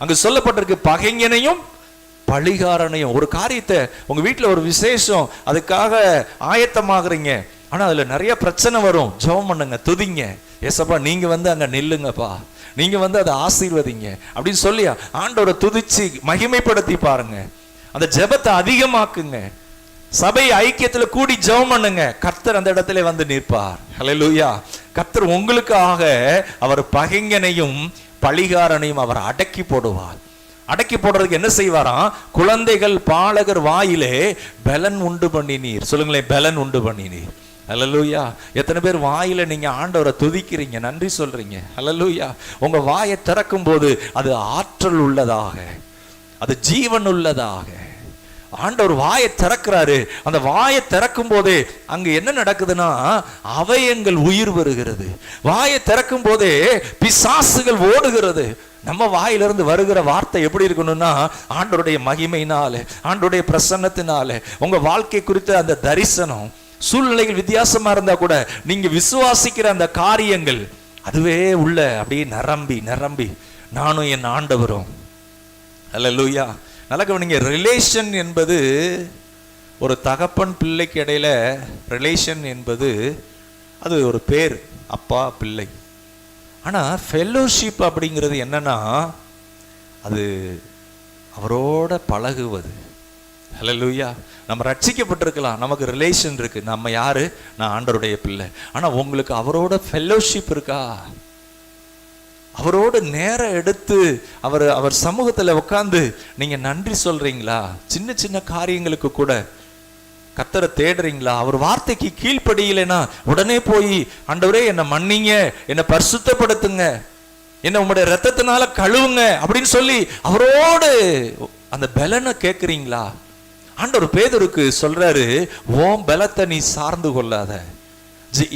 அங்கு சொல்லப்பட்டிருக்கு பகைஞனையும் பழிகாரனையும். ஒரு காரியத்தை உங்க வீட்டுல ஒரு விசேஷம், அதுக்காக ஆயத்தமாகறீங்க, ஆனா அதுல நிறைய பிரச்சனை வரும். ஜெபம் பண்ணுங்க, துதிங்க. ஏசப்பா நீங்க வந்து அங்க நில்லுங்கப்பா, நீங்க வந்து அதை ஆசீர்வதிங்க அப்படின்னு சொல்லி ஆண்டவரை துதிச்சு மகிமைப்படுத்தி பாருங்க. அந்த ஜெபத்தை அதிகமாக்குங்க. சபை ஐக்கியத்துல கூடி ஜெபம் பண்ணுங்க. கர்த்தர் அந்த இடத்துல வந்து நிற்பார். ஹல்லேலூயா. கர்த்தர் உங்களுக்காக அவர் பகைஞனையும் பழிகாரனையும் அவர் அடக்கி போடுவார். அடக்கி போடுறதுக்கு என்ன செய்வாராம்? குழந்தைகள் பாலகர் வாயிலே பலன் உண்டு பண்ணினீர். சொல்லுங்களேன், பலன் உண்டு பண்ணினீர். ஹல்லேலூயா. எத்தனை பேர் வாயில நீங்க ஆண்டவரை துதிக்கிறீங்க, நன்றி சொல்றீங்க? ஹல்லேலூயா. உங்க வாயை திறக்கும் போது அது ஆற்றல் உள்ளதாக, அது ஜீவன் உள்ளதாக. ஆண்டவர் வாயை திறக்கிறாரு. அந்த வாயை திறக்கும் போதே அங்க என்ன நடக்குதுன்னா அவயங்கள் உயிர் வருகிறது. வாயை திறக்கும் போதே பிசாசுகள் ஓடுகிறது. நம்ம வாயிலிருந்து வருகிற வார்த்தை எப்படி இருக்கணும்னா ஆண்டவருடைய மகிமையினால, ஆண்டவருடைய பிரசன்னத்தினால, உங்க வாழ்க்கை குறித்த அந்த தரிசனம், சூழ்நிலைகள் வித்தியாசமா இருந்தா கூட நீங்க விசுவாசிக்கிற அந்த காரியங்கள் அதுவே உள்ள அப்படியே நிரம்பி நிரம்பி நானும் என் ஆண்டவரும். ஹல்லேலூயா. நல்லா கவனிங்க. ரிலேஷன் என்பது ஒரு தகப்பன் பிள்ளைக்கு இடையில ரிலேஷன் என்பது அது ஒரு பேர், அப்பா பிள்ளை. ஆனா ஃபெல்லோஷிப் அப்படிங்கிறது என்னன்னா அது அவரோட பழகுவது. ஹல்லேலூயா. நம்ம ரட்சிக்கப்பட்டிருக்கலாம், நமக்கு ரிலேஷன் இருக்கு. நம்ம யாரு? நான் ஆண்டவருடைய பிள்ளை. ஆனா உங்களுக்கு அவரோட ஃபெல்லோஷிப் இருக்கா? அவரோட நேரம் எடுத்து அவர் சமூகத்துல உட்கார்ந்து நீங்க நன்றி சொல்றீங்களா? சின்ன சின்ன காரியங்களுக்கு கூட கர்த்தரை தேடுறீங்களா? அவர் வார்த்தைக்கு கீழ்ப்படியலைன்னா உடனே போய் ஆண்டவரே என்னை மன்னிங்க, என்னை பரிசுத்தப்படுத்துங்க, என்னை உங்களுடைய ரத்தத்தினால கழுவுங்க அப்படின்னு சொல்லி அவரோடு அந்த பலனை கேட்குறீங்களா? ஆண்டவர் பேதுருக்கு சொல்றாரு, ஓம் பலத்தை நீ சார்ந்து கொள்ளாத.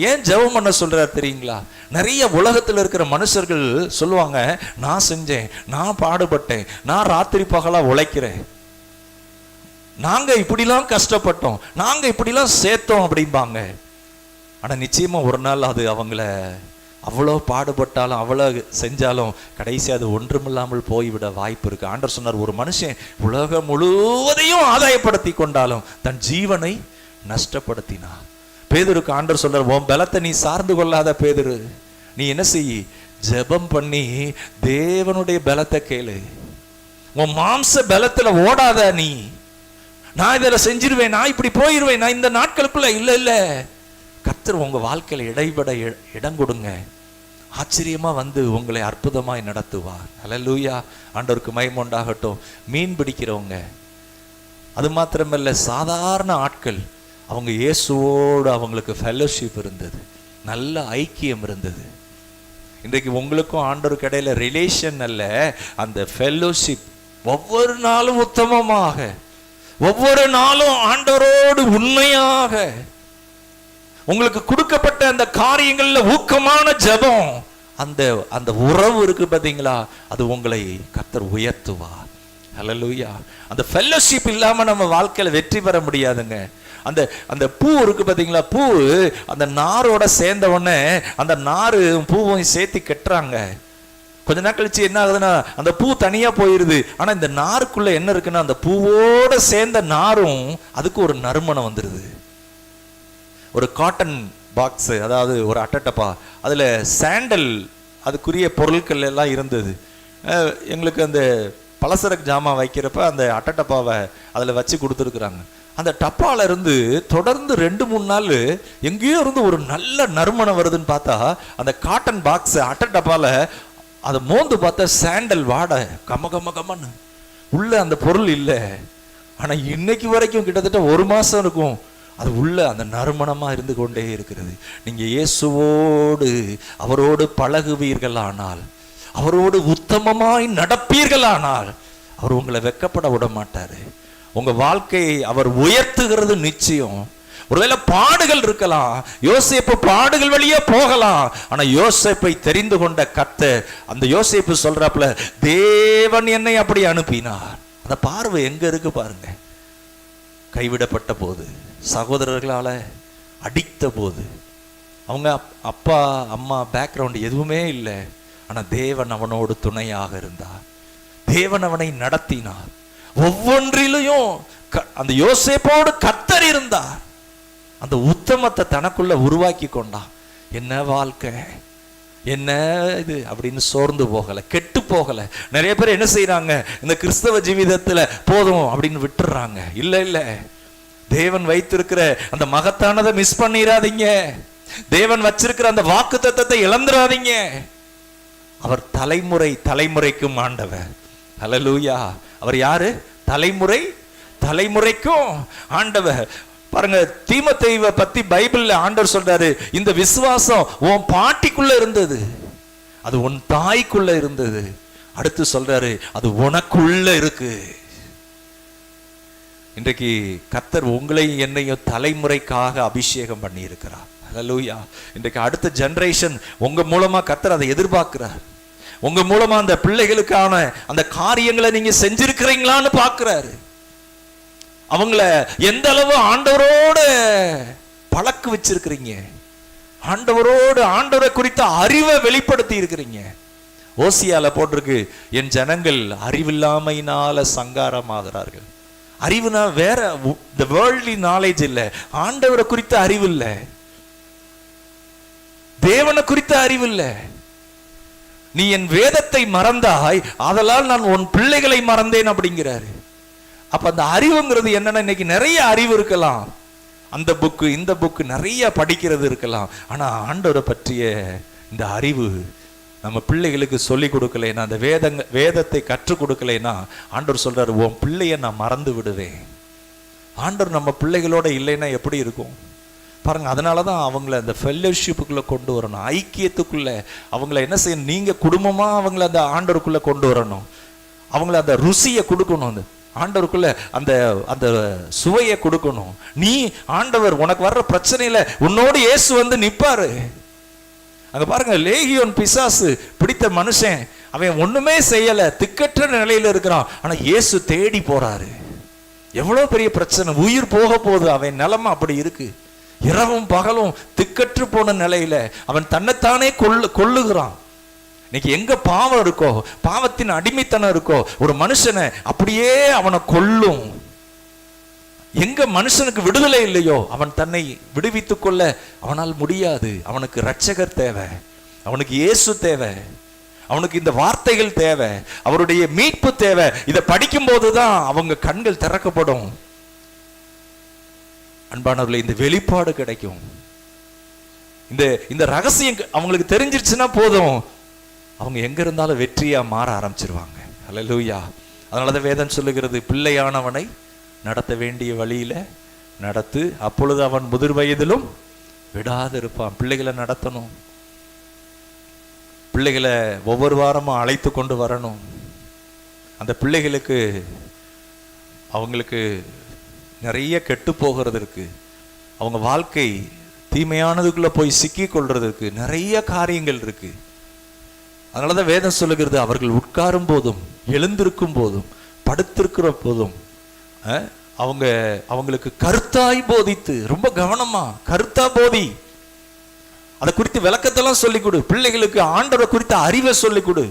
ஏன் ஜெபம் பண்ண சொல்றாரு தெரியுங்களா? நிறைய உலகத்தில் இருக்கிற மனுஷர்கள் சொல்லுவாங்க, நான் செஞ்சேன், நான் பாடுபட்டேன், நான் ராத்திரி பகலா உழைக்கிறேன், நாங்க இப்படிலாம் கஷ்டப்பட்டோம், நாங்க இப்படிலாம் சேர்த்தோம் அப்படிம்பாங்க. ஆனா நிச்சயமா ஒரு நாள் அது அவங்கள அவ்வளோ பாடுபட்டாலும் அவ்வளோ செஞ்சாலும் கடைசி அது ஒன்றுமில்லாமல் போய்விட வாய்ப்பு இருக்கு. ஆண்டவர் சொன்னார், ஒரு மனுஷன் உலகம் முழுவதையும் ஆதாயப்படுத்தி கொண்டாலும் தன் ஜீவனை நஷ்டப்படுத்தினான். பேதுருக்கு ஆண்டவர் சொல்றார், உன் பலத்தை நீ சார்ந்து கொள்ளாத பேதுரு, நீ என்ன செய்ய? ஜெபம் பண்ணி தேவனுடைய பலத்தை கேளு. உன் மாம்ச பலத்துல ஓடாத, நீ நான் இதில் செஞ்சிருவேன், நான் இப்படி போயிடுவேன், நான் இந்த நாட்களுக்குள்ள. இல்ல, கர்த்தர் உங்க வாழ்க்கையில இடைபட இடம் கொடுங்க. ஆச்சரியமா வந்து உங்களை அற்புதமாய் நடத்துவார். ஹல்லேலூயா. ஆண்டவருக்கு மகிமை உண்டாகட்டும். மீன் பிடிக்கிறவங்க, அது மாத்திரமல்ல, சாதாரண ஆட்கள், அவங்க இயேசுவோடு அவங்களுக்கு ஃபெல்லோஷிப் இருந்தது, நல்ல ஐக்கியம் இருந்தது. இன்றைக்கு உங்களுக்கும் ஆண்டவருக்கு இடையில ரிலேஷன் அல்ல, அந்த ஃபெல்லோஷிப். ஒவ்வொரு நாளும் உத்தமமாக, ஒவ்வொரு நாளும் ஆண்டவரோடு உண்மையாக உங்களுக்கு கொடுக்கப்பட்ட அந்த காரியங்கள்ல ஊக்கமான ஜெபம், அந்த அந்த உறவு இருக்கு பாத்தீங்களா, அது உங்களை கர்த்தர் உயர்த்துவார். ஹல்லேலூயா. அந்த ஃபெல்லோஷிப் இல்லாம நம்ம வாழ்க்கையில வெற்றி பெற முடியாதுங்க. அந்த அந்த பூ இருக்கு பாத்தீங்களா, பூ அந்த நாரோட சேர்ந்த உடனே அந்த நாரு பூவும் சேர்த்து கட்டுறாங்க. கொஞ்ச நாள் கழிச்சு என்ன ஆகுதுன்னா அந்த பூ தனியா போயிருது. ஆனா இந்த நாருக்குள்ள என்ன இருக்குன்னா, அந்த பூவோட சேர்ந்த நாரும் அதுக்கு ஒரு நறுமணம் வந்துருது. ஒரு காட்டன் பாக்ஸ், அதாவது ஒரு அட்டட்டப்பா, அதுல சாண்டல் அதுக்குரிய பொருட்கள் எல்லாம் இருந்தது. எங்களுக்கு அந்த பலசரக்கு ஜாமான் வைக்கிறப்ப அந்த அட்டட்டப்பாவை அதில் வச்சு கொடுத்துருக்குறாங்க. அந்த டப்பால இருந்து தொடர்ந்து 2-3 நாள் எங்கேயோ இருந்து ஒரு நல்ல நறுமணம் வருதுன்னு பார்த்தா, அந்த காட்டன் பாக்ஸ் அட்டட்டப்பால அதை மோந்து பார்த்தா சாண்டல் வாடை கம கம கமன்னு, உள்ள அந்த பொருள் இல்லை. ஆனா இன்னைக்கு வரைக்கும் கிட்டத்தட்ட 1 மாசம் இருக்கும், அது உள்ள அந்த நறுமணமா இருந்து கொண்டே இருக்கிறது. நீங்க இயேசுவோடு அவரோடு பழகுவீர்களானால், அவரோடு உத்தமமாய் நடப்பீர்களானால், அவர் உங்களை வெட்கப்பட விட மாட்டாரு. உங்க வாழ்க்கையை அவர் உயர்த்துகிறது நிச்சயம். ஒருவேளை பாடுகள் இருக்கலாம், யோசேப்பு பாடுகள் வழியே போகலாம். ஆனா யோசேப்பை தெரிந்து கொண்ட கர்த்தர், அந்த யோசேப்பு சொல்றாப்புல, தேவன் என்னை அப்படி அனுப்பினார். அந்த பார்வை எங்க இருக்கு பாருங்க. கைவிடப்பட்ட போது, சகோதரர்களால அடித்த போது, அவங்க அப்பா அம்மா பேக்ரவுண்ட் எதுவுமே இல்லை, ஆனா தேவன் அவனோடு துணையாக இருந்தார். தேவன் அவனை நடத்தினார். ஒவ்வொன்றிலையும் அந்த யோசேப்போடு கர்த்தர் இருந்தார். அந்த உத்தமத்தை தனக்குள்ள உருவாக்கி கொண்டான். என்ன வாழ்க்கை, என்ன இது அப்படின்னு சோர்ந்து போகல, கெட்டு போகல. நிறைய பேர் என்ன செய்யறாங்க, இந்த கிறிஸ்தவ ஜீவிதத்துல போதும் அப்படின்னு விட்டுறாங்க. இல்ல இல்ல, தேவன் வைத்திருக்கிற அந்த மகத்தானதை மிஸ் பண்ணிடாதீங்க. தேவன் வச்சிருக்கிற அந்த வாக்கு தத்தத்தை இழந்துடாதீங்க. அவர் தலைமுறை தலைமுறைக்கும் ஆண்டவர். ஹல்லேலூயா. அவர் யாரு? தலைமுறை தலைமுறைக்கும் ஆண்டவர். பாருங்க, தீமோத்தேயுவை பத்தி பைபிள்ல ஆண்டவர் சொல்றாரு, இந்த விசுவாசம் உன் பாட்டிக்குள்ள இருந்தது, அது உன் தாய்க்குள்ள இருந்தது. அடுத்து சொல்றாரு, அது உனக்குள்ள இருக்கு. இன்றைக்கு கர்த்தர் உங்களை என்னையும் தலைமுறைக்காக அபிஷேகம் பண்ணி இருக்கிறார். ஹல்லேலூயா. இன்றைக்கு அடுத்த ஜெனரேஷன் உங்க மூலமா கர்த்தர் அதை எதிர்பார்க்கிறார். உங்க மூலமா அந்த பிள்ளைகளுக்கான அந்த காரியங்களை நீங்க செஞ்சிருக்கிறீங்களான்னு பார்க்கிறாரு. அவங்கள எந்த அளவு ஆண்டவரோடு பழக்க வச்சிருக்கிறீங்க, ஆண்டவரோடு ஆண்டவரை குறித்த அறிவை வெளிப்படுத்தி இருக்கிறீங்க. ஓசியால போட்டிருக்கு, என் ஜனங்கள் அறிவில்லாமையினால சங்காரமாகிறார்கள். அறிவுனா வேற, the worldly knowledge இல்ல, ஆண்டவரை குறித்த அறிவு இல்ல, தேவனை குறித்த அறிவு இல்ல. நீ என் வேதத்தை மறந்தாய், ஆதலால் நான் உன் பிள்ளைகளை மறந்தேன் அப்படிங்கிறாரு. அப்ப அந்த அறிவுங்கிறது என்னன்னா, இன்னைக்கு நிறைய அறிவு இருக்கலாம், அந்த புக்கு இந்த புக்கு நிறைய படிக்கிறது இருக்கலாம். ஆனா ஆண்டவரை பற்றிய இந்த அறிவு நம்ம பிள்ளைகளுக்கு சொல்லி கொடுக்கலைன்னா, அந்த வேதத்தை கற்றுக் கொடுக்கலைன்னா, ஆண்டவர் சொல்றாரு, உன் பிள்ளைய நான் மறந்து விடுவேன். ஆண்டவர் நம்ம பிள்ளைகளோட இல்லைன்னா எப்படி இருக்கும் பாருங்க. அதனாலதான் அவங்கள அந்த ஃபெல்லோஷிப்புக்குள்ள கொண்டு வரணும், ஐக்கியத்துக்குள்ள அவங்கள என்ன செய்யணும், நீங்க குடும்பமா அவங்கள அந்த ஆண்டவருக்குள்ள கொண்டு வரணும். அவங்கள அந்த ருசியை கொடுக்கணும், அந்த ஆண்டவருக்குள்ள அந்த அந்த சுவையை கொடுக்கணும். நீ ஆண்டவர் உனக்கு வர்ற பிரச்சனையில உன்னோடு இயேசு வந்து நிப்பாரு. அங்க பாருங்க, லேகியோன் பிசாசு பிடித்த மனுஷன், அவன் ஒண்ணுமே செய்யல, திக்கற்ற நிலையில இருக்கிறான். ஆனா இயேசு தேடி போறாரு. எவ்வளவு பெரிய பிரச்சனை, உயிர் போக போகுது, அவன் நிலைமை அப்படி இருக்கு. இரவும் பகலும் திக்கற்று போன நிலையில அவன் தன்னைத்தானே கொள்ளுகிறான். இன்னைக்கு எங்க பாவம் இருக்கோ, பாவத்தின் அடிமைத்தனம் இருக்கோ, ஒரு மனுஷனை அப்படியே அவனை கொல்லும். எங்க மனுஷனுக்கு விடுதலை இல்லையோ, அவன் தன்னை விடுவித்துக் கொள்ள அவனால் முடியாது. அவனுக்கு இரட்சகர் தேவை, அவனுக்கு இயேசு தேவை, அவனுக்கு இந்த வார்த்தைகள் தேவை, அவருடைய மீட்பு தேவை. இதை படிக்கும் போதுதான் அவங்க கண்கள் திறக்கப்படும். அன்பானவர்களே, இந்த வெளிப்பாடு கிடைக்கும். இந்த ரகசியம் அவங்களுக்கு தெரிஞ்சிருச்சுன்னா போதும், அவங்க எங்க இருந்தாலும் வெற்றியா மாற ஆரம்பிச்சிருவாங்க. அல்லேலூயா. அதனாலதான் வேதம் சொல்லுகிறது, பிள்ளையானவனை நடத்த வேண்டிய வழியில நடத்து, அப்பொழுது அவன் முதிர் வயதிலும் விடாது இருப்பான். பிள்ளைகளை நடத்தணும், பிள்ளைகளை ஒவ்வொரு வாரமும் அழைத்து கொண்டு வரணும். அந்த பிள்ளைகளுக்கு அவங்களுக்கு நிறைய கெட்டு போகிறது இருக்கு, அவங்க வாழ்க்கை தீமையானதுக்குள்ள போய் சிக்கி கொள்றதுக்கு நிறைய காரியங்கள் இருக்கு. அதனாலதான் வேதம் சொல்லுகிறது, அவர்கள் உட்காரும் போதும் எழுந்திருக்கும் போதும் படுத்திருக்கிற போதும் அவங்களுக்கு கருத்தாய் போதித்து, ரொம்ப கவனமா கருத்தா போதி, அதை குறித்து விளக்கத்தெல்லாம் சொல்லிக் கொடு. பிள்ளைகளுக்கு ஆண்டவரை குறித்த அறிவை சொல்லிக் கொடு,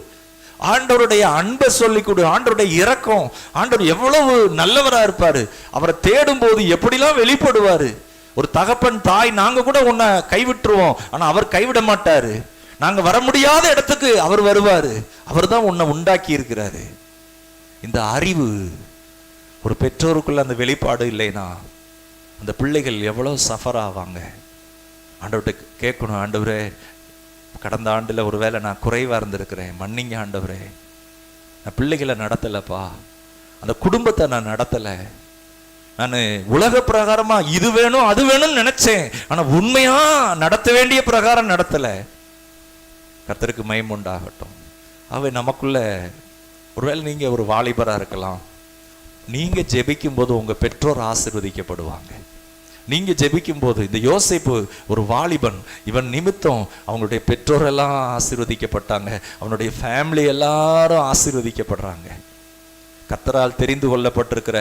ஆண்டவருடைய அன்பை சொல்லிக் கொடு, ஆண்டவருடைய இரக்கம், ஆண்டவர் எவ்வளவு நல்லவரா இருப்பாரு, அவரை தேடும் போது எப்படிலாம் வெளிப்படுவாரு. ஒரு தகப்பன் தாய், நாங்க கூட உன்னை கைவிட்டுருவோம், ஆனா அவர் கைவிட மாட்டாரு. நாங்க வர முடியாத இடத்துக்கு அவர் வருவாரு. அவர் தான் உன்னை உண்டாக்கி இருக்கிறாரு. இந்த அறிவு ஒரு பெற்றோருக்குள்ள அந்த வெளிப்பாடு இல்லைன்னா அந்த பிள்ளைகள் எவ்வளவு சஃபர் ஆவாங்க. ஆண்டவர்கிட்ட கேட்கணும், ஆண்டவரே கடந்த ஆண்டுல ஒருவேளை நான் குறைவா இருந்திருக்கிறேன், மன்னிங்க ஆண்டவரே, நான் பிள்ளைகளை நடத்தலப்பா, அந்த குடும்பத்தை நான் நடத்தல, நான் உலக பிரகாரமா இது வேணும் அது வேணும்னு நினைச்சேன், ஆனா உண்மையா நடத்த வேண்டிய பிரகாரம் நடத்தல. கர்த்தருக்கு மகிமை உண்டாகட்டும். அவை நமக்குள்ள ஒருவேளை நீங்க ஒரு வாலிபரா இருக்கலாம், நீங்க ஜெபிக்கும் போது உங்க பெற்றோர் ஆசீர்வதிக்கப்படுவாங்க. நீங்க ஜெபிக்கும் போது, இந்த யோசேப்பு ஒரு வாலிபன், இவன் நிமித்தம் அவங்களுடைய பெற்றோர் எல்லாம் ஆசீர்வதிக்கப்பட்டாங்க, அவனுடைய ஃபேமிலி எல்லாரும் ஆசீர்வதிக்கப்படுறாங்க. கர்த்தரால் தெரிந்து கொள்ளப்பட்டிருக்கிற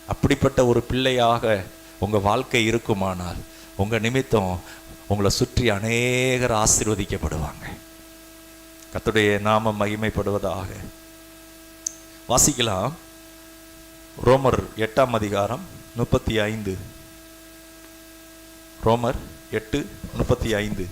அப்படிப்பட்ட ஒரு பிள்ளையாக உங்க வாழ்க்கை இருக்குமானால், உங்க நிமித்தம் உங்களை சுற்றி அநேகர் ஆசீர்வதிக்கப்படுவாங்க. கர்த்தருடைய நாமம் மகிமைப்படுவதாக. வாசிக்கலாம், ரோமர் 8ஆம் அதிகாரம் 35. ரோமர் 8:35.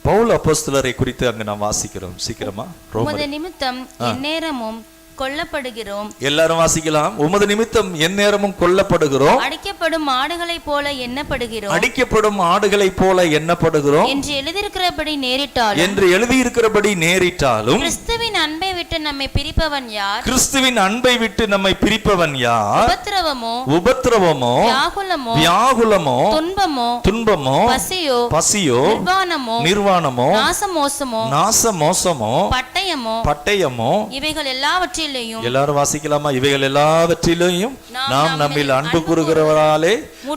பவுல் அப்போஸ்தலரை குறித்து அங்க நாம் வாசிக்கிறோம். சீக்கிரமா, உமது நிமித்தம் எந்நேரமும் கொல்லப்படுகிறோம். எல்லாரும் வாசிக்கலாம். உமது நிமித்தம் எந்நேரமும் கொல்லப்படுகிறோம், அடிக்கப்படும் ஆடுகளைப் போல எண்ணப்படுகிறோம், அடிக்கப்படும் ஆடுகளைப் போல எண்ணப்படுகிறோம் என்று எழுதியிருக்கிறபடி நேரிட்டாலும், என்று எழுதியிருக்கிறபடி நேரிட்டாலும், கிறிஸ்துவின் அன்பை விட்டு நம்மை பிரிப்பவன் யார்? கிறிஸ்துவின் அன்பை விட்டு நம்மை பிரிப்பவன் யார்? உபத்திரவமோ, உபத்திரவமோ, வியாகுலமோ, வியாகுலமோ, துன்பமோ, துன்பமோ, பசியோ, பசியோ, நிர்வாணமோ, நிர்வாணமோ, நாசமோசமோ, நாசமோசமோ, பட்டயமோ, பட்டயமோ, இவைகள் எல்லாவற்றிலும், எல்லாரும் வாசிக்கலாமா? இவைகள் எல்லாவற்றிலும் நாம் நம்மில் அன்பு கூறுகிறவராலே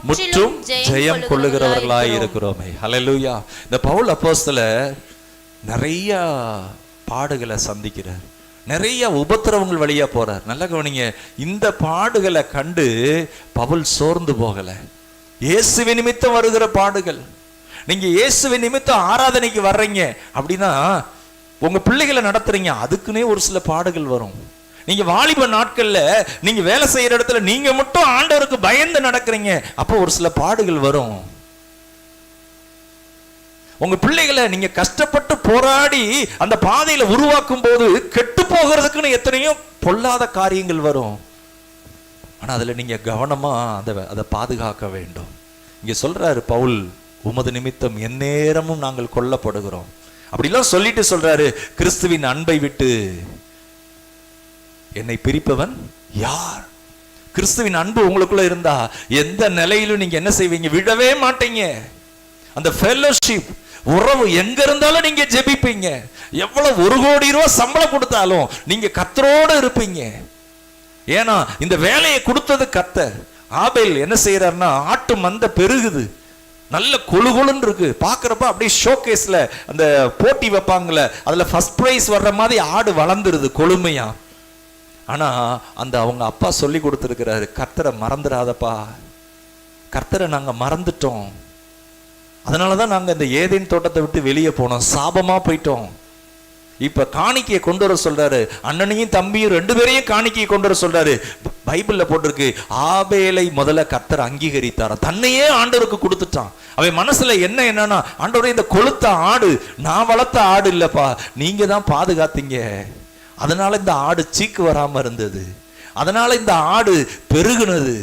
முற்றும் ஜெயம் கொள்ளுகிறவர்களாய் இருக்கிறோமே. ஹல்லேலூயா. இந்த பவுல் அப்போஸ்தலர் நிறைய பாடுகளை சந்திக்கிறார், நிறைய உபத்திரவங்கள் வழியா போறார். நல்ல கவனிங்க, இந்த பாடுகளை கண்டு பவுல் சோர்ந்து போகல. இயேசுவின் நிமித்தம் வருகிற பாடுகள். நீங்க இயேசுவின் நிமித்தம் ஆராதனைக்கு வர்றீங்க அப்படின்னா, உங்க பிள்ளைகளை நடத்துறீங்க, அதுக்குன்னே ஒரு சில பாடுகள் வரும். நீங்க வாலிப நாட்கள்ல நீங்க வேலை செய்யற இடத்துல நீங்க மட்டும் ஆண்டவருக்கு பயந்து நடக்கிறீங்க, அப்போ ஒரு சில பாடுகள் வரும். உங்க பிள்ளைகளை நீங்க கஷ்டப்பட்டு போராடி அந்த பாதையில உருவாக்கும் போது கெட்டு போகிறதுக்குன்னு எத்தனையோ பொல்லாத காரியங்கள் வரும். ஆனா அதுல நீங்க கவனமா அதை பாதுகாக்க வேண்டும். இங்க சொல்றாரு பவுல், உமது நிமித்தம் எந்நேரமும் நாங்கள் கொல்லப்படுகிறோம் அப்படிலாம் சொல்லிட்டு சொல்றாரு, கிறிஸ்துவின் அன்பை விட்டு என்னை பிரிப்பவன் யார்? கிறிஸ்துவின் அன்பு உங்களுக்குள்ள இருந்தா எந்த நிலையிலும் நீங்க என்ன செய்வீங்க? விடவே மாட்டீங்க. அந்த ஃபெல்லோஷிப் உறவு எங்க இருந்தாலும் நீங்க ஜெபிப்பீங்க. எவ்வளவு 1 கோடி ரூபாய் சம்பளம் கொடுத்தாலும் நீங்க கர்த்தரோடு இருப்பீங்க. ஏன்னா இந்த வேலையை கொடுத்தது கர்த்தர். ஆபேல் என்ன செய்யறாருன்னா, ஆட்டு மந்தை பெருகுது, நல்ல கொழுகொழுன்னு இருக்கு, பாக்குறப்ப அப்படியே ஷோகேஸ்ல அந்த போட்டி வைப்பாங்கல்ல, அதுல ஃபர்ஸ்ட் பிரைஸ் வர்ற மாதிரி ஆடு வளர்ந்துருது கொழுமையா. ஆனா அந்த அவங்க அப்பா சொல்லி கொடுத்துருக்கிறாரு, கர்த்தரை மறந்துடாதப்பா, கர்த்தரை நாங்க மறந்துட்டோம், அதனாலதான் நாங்க இந்த ஏதேன் தோட்டத்தை விட்டு வெளியே போனோம், சாபமா போயிட்டோம். இப்ப காணிக்கையை கொண்டு வர சொல்றாரு, அண்ணனையும் தம்பியும் 2 பேரையும் காணிக்கையை கொண்டு வர சொல்றாரு. பைபிள்ல போட்டிருக்கு, ஆபேலை முதல்ல கர்த்தர் அங்கீகரித்தார், தன்னையே ஆண்டவருக்கு கொடுத்துட்டான். அவன் மனசுல என்னன்னா, ஆண்டவரே இந்த கொளுத்த ஆடு நான் வளர்த்த ஆடு இல்லப்பா, நீங்க தான் பாதுகாத்தீங்க, அதனால இந்த ஆடு சீக்கு வராம இருந்தது, அதனால இந்த ஆடு பெருகுனது,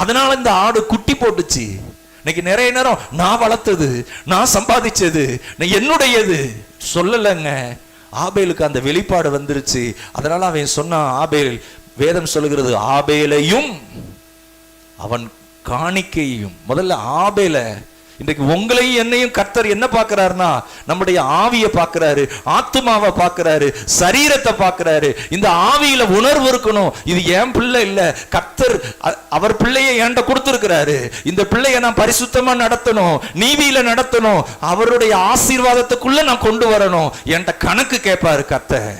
அதனால இந்த ஆடு குட்டி போட்டுச்சு. இன்னைக்கு நிறைய நேரம் நான் வளர்த்தது, நான் சம்பாதிச்சது, என்னுடையது சொல்லலைங்க. ஆபேலுக்கு அந்த வெளிப்பாடு வந்துருச்சு. அதனால அவன் சொன்னான், ஆபேல், வேதம் சொல்லுகிறது, ஆபேலையும் அவன் காணிக்கையும். முதல்ல ஆபேல. இன்றைக்கு உங்களையும் என்னையும் கர்த்தர் என்ன பார்க்கிறாருன்னா, நம்முடைய ஆவியை பார்க்கிறாரு, ஆத்துமாவை பார்க்கிறாரு, சரீரத்தை பார்க்கிறாரு. இந்த ஆவியில உணர்வு இருக்கணும். இது என் பிள்ளை இல்ல, கர்த்தர் அவர் பிள்ளையை என்கிட்ட கொடுத்திருக்கிறாரு. இந்த பிள்ளையை நான் பரிசுத்தமா நடத்தணும், நீதியில நடத்தணும், அவருடைய ஆசீர்வாதத்துக்குள்ள நான் கொண்டு வரணும். என்கிட்ட கணக்கு கேட்பாரு கர்த்தர்.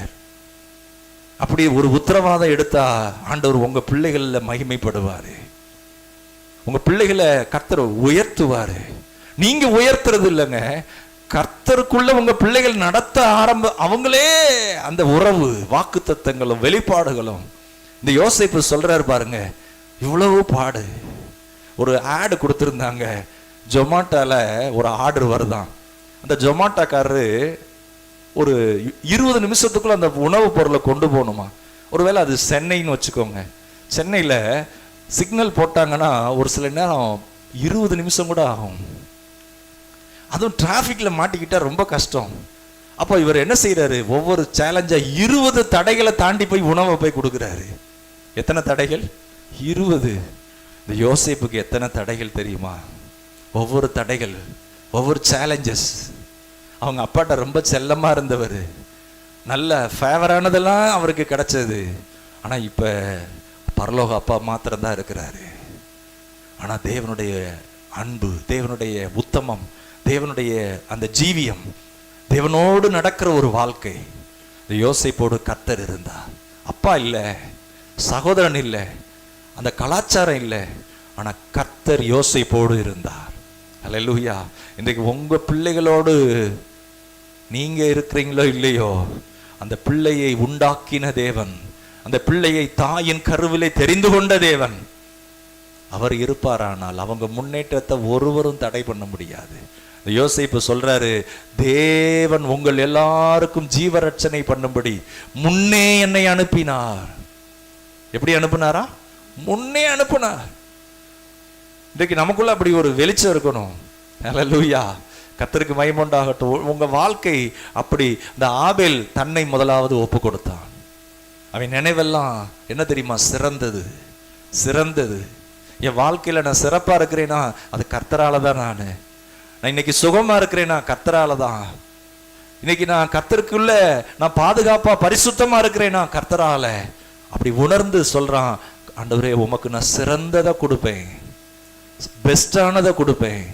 அப்படி ஒரு உத்தரவாதம் எடுத்தா ஆண்டவர் உங்க பிள்ளைகள்ல மகிமைப்படுவாரு. உங்க பிள்ளைகளை கர்த்தர் உயர்த்துவாரு. நீங்க உயர்த்துறது இல்லைங்க, கர்த்தருக்குள்ள உங்க பிள்ளைகள் நடத்த அவங்களே அந்த உறவு, வாக்குத்தத்தங்களும் வெளிப்பாடுகளும். இந்த யோசேப்பு சொல்றாரு பாருங்க, இவ்வளவு பாடு. ஒரு ஆடு கொடுத்திருந்தாங்க, ஜொமாட்டோல ஒரு ஆர்டர் வருதான். அந்த ஜொமாட்டோக்காரரு ஒரு 20 நிமிஷத்துக்குள்ள அந்த உணவு பொருளை கொண்டு போகணுமா. ஒருவேளை அது சென்னைன்னு வச்சுக்கோங்க. சென்னையில சிக்னல் போட்டாங்கன்னா ஒரு சில நேரம் 20 நிமிஷம் கூட ஆகும். அதுவும் டிராஃபிக்ல மாட்டிக்கிட்டா ரொம்ப கஷ்டம். அப்போ இவர் என்ன செய்யறாரு, ஒவ்வொரு சேலஞ்சா 20 தடைகளை தாண்டி போய் உணவை போய் கொடுக்குறாரு. எத்தனை தடைகள்? 20. இந்த யோசேப்புக்கு எத்தனை தடைகள் தெரியுமா? ஒவ்வொரு தடைகள், ஒவ்வொரு சேலஞ்சஸ். அவங்க அப்பாட்ட ரொம்ப செல்லமா இருந்தவர், நல்ல ஃபேவரானதெல்லாம் அவருக்கு கிடைச்சது. ஆனா இப்ப பரலோக அப்பா மாத்திரம்தான் இருக்கிறாரு. ஆனா தேவனுடைய அன்பு, தேவனுடைய உத்தமம், தேவனுடைய அந்த ஜீவியம், தேவனோடு நடக்கிற ஒரு வாழ்க்கை. இந்த யோசேப்போடு கர்த்தர் இருந்தார். அப்பா இல்லை, சகோதரன் இல்லை, அந்த கலாச்சாரம் இல்லை, ஆனா கர்த்தர் யோசேப்போடு இருந்தார். அல்லேலூயா. இன்றைக்கு உங்க பிள்ளைகளோடு நீங்க இருக்கிறீங்களோ இல்லையோ, அந்த பிள்ளையை உண்டாக்கின தேவன், அந்த பிள்ளையை தாயின் கருவிலே தெரிந்து கொண்ட தேவன் அவர் இருப்பாரானால் அவங்க முன்னேற்றத்தை ஒருவரும் தடை பண்ண முடியாது. யோசேப்பு சொல்றாரு, தேவன் உங்கள் எல்லாருக்கும் ஜீவரட்சணை பண்ணும்படி முன்னே என்னை அனுப்பினார். எப்படி அனுப்புனாரா? முன்னே அனுப்புனார். இன்றைக்கு நமக்குள்ள அப்படி ஒரு வெளிச்சம் இருக்கணும். அல்லேலூயா. கர்த்தருக்கு மகிமை உண்டாகட்டும். உங்க வாழ்க்கை அப்படி. இந்த ஆபேல் தன்னை முதலாவது ஒப்பு கொடுத்தான். அவன் நினைவெல்லாம் என்ன தெரியுமா? சிறந்தது, சிறந்தது. என் வாழ்க்கையில நான் சிறப்பா இருக்கிறேன்னா அது கர்த்தரால தான். நான் இன்னைக்கு சுகமா இருக்கிறேன்னா கர்த்தரால தான். இன்னைக்கு நான் கர்த்தருக்குள்ள நான் பாதுகாப்பா பரிசுத்தமா இருக்கிறேன்னா கர்த்தரால. அப்படி உணர்ந்து சொல்றான், ஆண்டவரே உமக்கு நான் சிறந்ததை கொடுப்பேன், பெஸ்டானதை கொடுப்பேன்,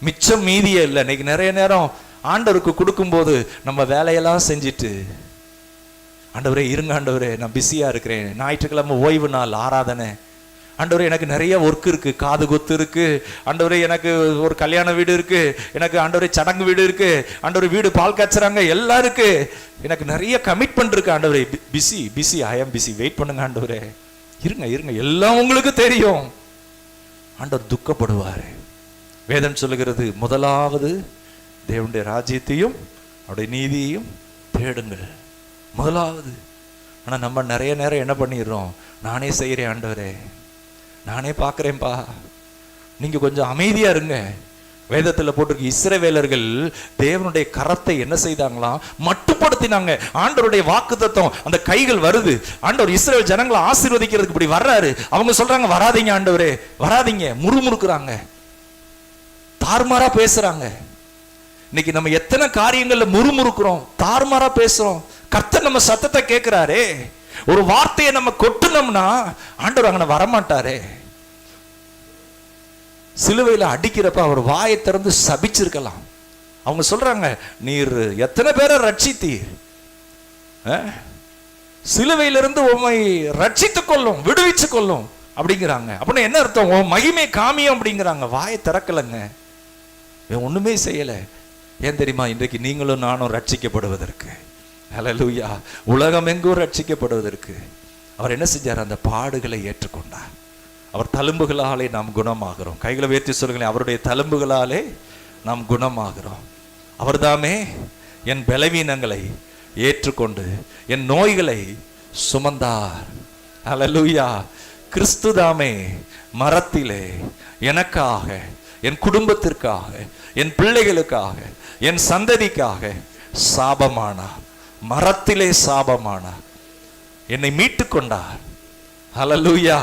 மிச்சம் மீதியே இல்லை. இன்னைக்கு நிறைய நேரம் ஆண்டவருக்கு கொடுக்கும்போது நம்ம வேலையெல்லாம் செஞ்சுட்டு, ஆண்டவரே இருங்க ஆண்டவரே நான் பிஸியா இருக்கிறேன், ஞாயிற்றுக்கிழமை ஓய்வு நாள் ஆராதனை, ஆண்டவரே எனக்கு நிறைய ஒர்க் இருக்கு, காது குத்து இருக்கு, ஆண்டவரே எனக்கு ஒரு கல்யாண வீடு இருக்கு, எனக்கு ஆண்டவரே சடங்கு வீடு இருக்கு, ஆண்டவரே வீடு பால் காய்ச்சறாங்க, எல்லாம் இருக்கு, எனக்கு நிறைய கமிட்மெண்ட் இருக்கு ஆண்டவரே, பிஸி பிஸி, ஐ ஆம் பிஸி, வெயிட் பண்ணுங்க ஆண்டவரே, இருங்க இருங்க, எல்லாம் உங்களுக்கு தெரியும். ஆண்டவர் துக்கப்படுவாரு. வேதம் சொல்லுகிறது, முதலாவது தேவனுடைய ராஜ்யத்தையும் அவருடைய நீதியையும் தேடுங்கள், முதலாவது. ஆனா நம்ம நிறைய நேரம் என்ன பண்ணிடுறோம், நானே செய்கிறேன் ஆண்டவரே, நானே பார்க்குறேன்ப்பா, நீங்க கொஞ்சம் அமைதியா இருங்க. வேதத்தில் போட்டிருக்கு, இஸ்ரவேலர்கள் தேவனுடைய கரத்தை என்ன செய்தாங்களாம், மட்டுப்படுத்தினாங்க. ஆண்டவருடைய வாக்குத்தத்தம் அந்த கைகள் வருது, ஆண்டவர் இஸ்ரவேல் ஜனங்களை ஆசீர்வதிக்கிறதுக்கு இப்படி வர்றாரு. அவங்க சொல்றாங்க, வராதீங்க ஆண்டவரே வராதீங்க, முறுமுறுக்குறாங்க, தாறுமாறா பேசுறாங்க. இன்னைக்கு நம்ம எத்தனை காரியங்கள்ல முறுமுறுக்கிறோம், தாறுமாறா பேசுறோம். கர்த்தர் நம்ம சத்தத்தை கேட்கிறாரே, ஒரு வார்த்தையை நம்ம கொட்டுனோம்னா ஆண்டவர் அங்க வரமாட்டாரே. சிலுவையில அடிக்கிறப்ப அவர் வாயை திறந்து சபிச்சிருக்கலாம். அவங்க சொல்றாங்க, நீர் எத்தனை பேரை ரட்சித்தீர், சிலுவையிலிருந்து உம்மை ரட்சித்துக் கொள்ளும், விடுவிச்சு கொள்ளும் அப்படிங்கிறாங்க. அப்படின்னா என்ன அர்த்தம், உன் மகிமை காமியம் அப்படிங்கிறாங்க. வாயை திறக்கலங்க, ஒண்ணுமே செய்யல. ஏன் தெரியுமா, இன்றைக்கு நீங்களும் நானும் ரட்சிக்கப்படுவதற்கு, ஹல்லேலூயா, உலகம் எங்கும் ரட்சிக்கப்படுவதற்கு அவர் என்ன செஞ்சார், அந்த பாடுகளை ஏற்றுக்கொண்டார். அவர் தழும்புகளாலே நாம் குணமாகிறோம். கைகளை உயர்த்தி சொல்லுங்களேன், அவருடைய தழும்புகளாலே நாம் குணமாகிறோம். அவர்தாமே என் பலவீனங்களை ஏற்றுக்கொண்டு என் நோய்களை சுமந்தார். ஹல்லேலூயா. கிறிஸ்து தாமே மரத்திலே எனக்காக, என் குடும்பத்திற்காக, என் பிள்ளைகளுக்காக, என் சந்ததிக்காக சாபமானார். மரத்திலே சாபமானார். என்னை மீட்டு கொண்டார். ஹல்லேலூயா.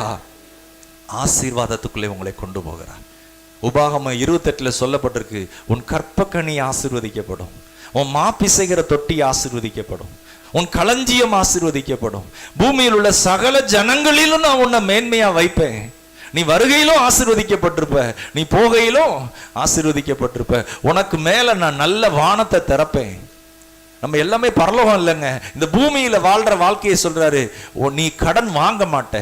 ஆசீர்வாதத்துக்குள்ளே உங்களை கொண்டு போகிறார். உபாகமம் 28 சொல்லப்பட்டிருக்கு, உன் கற்பக்கனி ஆசீர்வதிக்கப்படும், உன் மாப்பிசைகிற தொட்டி ஆசீர்வதிக்கப்படும், உன் களஞ்சியம் ஆசீர்வதிக்கப்படும், பூமியில் உள்ள சகல ஜனங்களிலும் நான் உன்னை மேன்மையா வைப்பேன். நீ வருகையிலும் ஆசீர்வதிக்கப்பட்டிருப்ப, நீ போகையிலும் ஆசீர்வதிக்கப்பட்டிருப்ப. உனக்கு மேல நான் நல்ல வானத்தை திறப்பேன். நம்ம எல்லாமே பரலோகம் இல்லைங்க, இந்த பூமியில வாழ்ற வாழ்க்கையை சொல்றாரு. நீ கடன் வாங்க மாட்ட,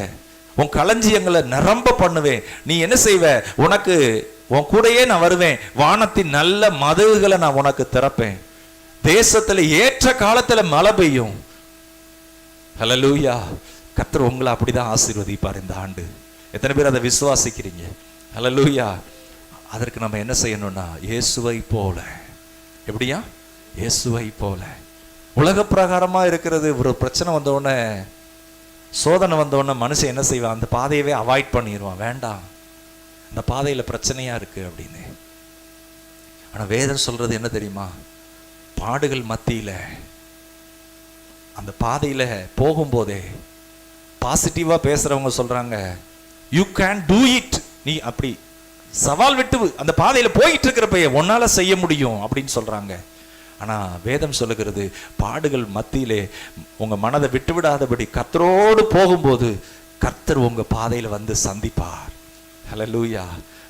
உன் களஞ்சியங்களை நிரம்ப பண்ணுவேன். நீ என்ன செய்வ? உனக்கு உன் கூடயே நான் வருவேன். வானத்தின் நல்ல மதகுகளை நான் உனக்கு திறப்பேன். தேசத்துல ஏற்ற காலத்துல மழை பெய்யும். ஹல்லேலூயா. கர்த்தர் உங்களை அப்படிதான் ஆசீர்வதிப்பார் இந்த ஆண்டு. எத்தனை பேர் அதை விசுவாசிக்கிறீங்க? ஹல்லேலூயா. அதற்கு நம்ம என்ன செய்யணும்னா, இயேசுவை போல. எப்படியா? இயேசுவை போல. உலக பிரகாரமா இருக்கிறது. ஒரு பிரச்சனை வந்தோடனே, சோதனை வந்தோடனே மனுஷன் என்ன செய்வான்? அந்த பாதையவே அவாய்ட் பண்ணிடுவான். வேண்டாம், அந்த பாதையில பிரச்சனையா இருக்கு அப்படின்னு. ஆனா வேதம் சொல்றது என்ன தெரியுமா? பாடுகள் மத்தியில அந்த பாதையில போகும்போதே பாசிட்டிவா பேசுறவங்க சொல்றாங்க, யூ கேன் டூ இட். நீ அப்படி சவால் விட்டு அந்த பாதையில போயிட்டு இருக்கிறப்ப உன்னால செய்ய முடியும் அப்படின்னு சொல்றாங்க. ஆனா வேதம் சொல்லுகிறது, பாடுகள் மத்தியிலே உங்க மனதை விட்டு விடாதபடி கர்த்தரோடு போகும்போது கர்த்தர் உங்க பாதையில வந்து சந்திப்பார். ஹல்லேலூயா.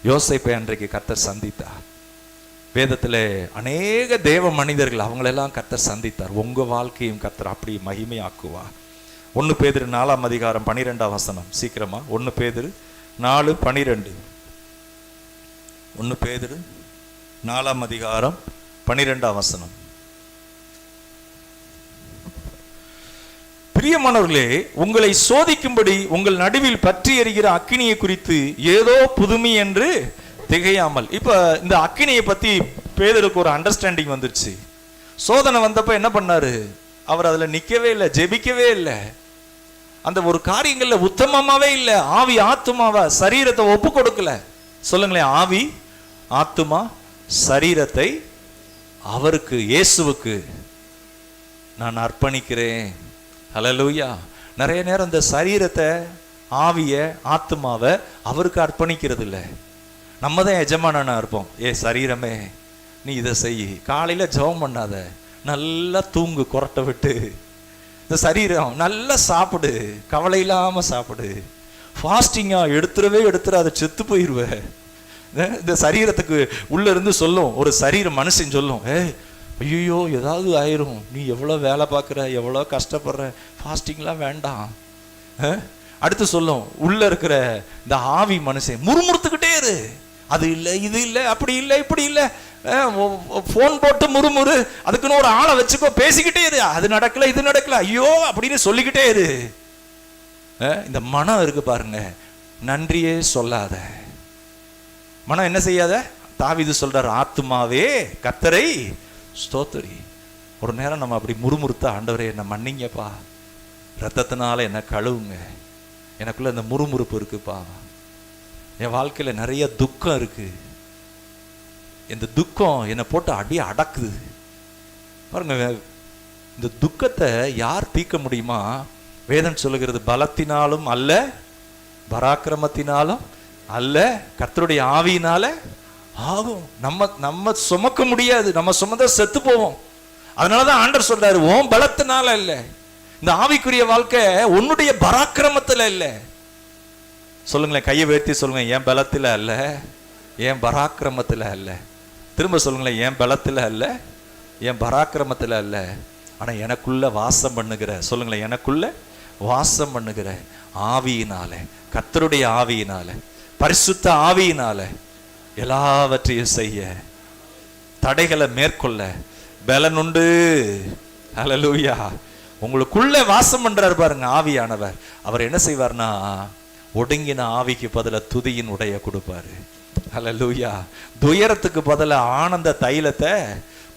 யோசேப்பை அன்றைக்கு கர்த்தர் சந்தித்தார். வேதத்துல அநேக தேவ மனிதர்கள் அவங்களெல்லாம் கர்த்தர் சந்தித்தார். உங்க வாழ்க்கையும் கர்த்தர் அப்படி மகிமையாக்குவார். 1 பேதுரு 4 அதிகாரம் 12 சீக்கிரமா. 1 பேதுரு 4:12. 1 பேதுரு 4 அதிகாரம் 12. பிரியமானவர்களே, உங்களை சோதிக்கும்படி உங்கள் நடுவில் பற்றி எரிகிற அக்கினியை குறித்து ஏதோ புதுமை என்று திகையாமல். இப்ப இந்த அக்கினியை பத்தி பேதுருக்கு ஒரு அண்டர்ஸ்டாண்டிங் வந்துருச்சு. சோதனை வந்தப்ப என்ன பண்ணாரு? அவர் அதுல நிக்கவே இல்லை, ஜெபிக்கவே இல்லை, அந்த ஒரு காரியங்கள்ல உத்தமமாவே இல்லை. ஆவி ஆத்துமாவா சரீரத்தை ஒப்பு கொடுக்கல. சொல்லுங்களேன், ஆவி ஆத்துமா சரீரத்தை அவருக்கு, இயேசுவுக்கு நான் அர்ப்பணிக்கிறேன். ஹல்லேலூயா. நிறைய நேரம் இந்த சரீரத்தை, ஆவிய, ஆத்துமாவை அவருக்கு அர்ப்பணிக்கிறது இல்லை. நம்ம தான் எஜமானா இருப்போம். சரீரமே நீ இதை செய், காலையில ஜெபம் பண்ணாத, நல்லா தூங்கு, கொரட்டை விட்டு. இந்த சரீரம் நல்லா சாப்பிடு, கவலை இல்லாம சாப்பிடு. ஃபாஸ்டிங்கா எடுத்துடாத, செத்து போயிடுவேன். இந்த சரீரத்துக்கு உள்ள இருந்து சொல்லும், ஒரு சரீரம் மனுஷன் சொல்லும், ஐயோ ஏதாவது ஆயிரும், நீ எவ்வளோ வேலை பார்க்குற, எவ்வளோ கஷ்டப்படுற, ஃபாஸ்டிங்லாம் வேண்டாம். அடுத்து சொல்லும் உள்ள இருக்கிற இந்த ஆவி மனுஷன், முறுமுறுத்துக்கிட்டே இரு, அது இல்லை இது இல்லை அப்படி இல்லை இப்படி இல்லை, ஃபோன் போட்டு முறுமுறு, அதுக்குன்னு ஒரு ஆளை வச்சுக்கோ, பேசிக்கிட்டே இரு, அது நடக்கல இது நடக்கல, ஐயோ அப்படின்னு சொல்லிக்கிட்டே இரு. இந்த மனம் இருக்கு பாருங்க, நன்றியே சொல்லாத மனம். என்ன செய்யாத? தாவீது சொல்றார், ஆத்துமாவே கர்த்தரை ஸ்தோத்திரி. ஒரு நேரம் நம்ம அப்படி முறுமுறுத்தா, ஆண்டவரே என்ன மன்னிங்கப்பா, ரத்தத்தினால என்ன கழுவுங்க, எனக்குள்ள இந்த முறுமுறுப்பு இருக்குப்பா, என் வாழ்க்கையில நிறைய துக்கம் இருக்கு, இந்த துக்கம் என்னை போட்டு அடியே அடக்குது பாருங்க. இந்த துக்கத்தை யார் தீர்க்க முடியுமா? வேதம் சொல்லுகிறது, பலத்தினாலும் அல்ல, பராக்கிரமத்தினாலும் அல்ல, கர்த்தருடைய ஆவியினால ஆகும். நம்ம சுமக்க முடியாது, நம்ம சுமந்தா செத்து போவோம். அதனாலதான் ஆண்டவர் சொல்றாரு, உன் பலத்தினால இல்ல, இந்த ஆவிக்குரிய வாழ்க்கை உன்னுடைய பராக்கிரமத்துல இல்ல. சொல்லுங்களேன், கையை உயர்த்தி சொல்லுங்க, என் பலத்துல அல்ல, என் பராக்கிரமத்துல அல்ல. திரும்ப சொல்லுங்களேன், என் பலத்துல அல்ல, என் பராக்கிரமத்துல அல்ல, ஆனா எனக்குள்ள வாசம் பண்ணுகிற, சொல்லுங்களேன், எனக்குள்ள வாசம் பண்ணுகிற ஆவியினால, கர்த்தருடைய ஆவியினால, பரிசுத்த ஆவியினால எல்லாவற்றையும் செய்ய, தடைகளை மேற்கொள்ள பலன் உண்டு. ஹல்லேலூயா. உங்களுக்குள்ள வாசம் பண்றாரு பாருங்க ஆவியானவர். அவர் என்ன செய்வார்னா, ஒடுங்கின ஆவிக்கு பதிலா துதியின் உடைய கொடுப்பாரு. ஹல்லேலூயா. துயரத்துக்கு பதிலா ஆனந்த தைலத்தை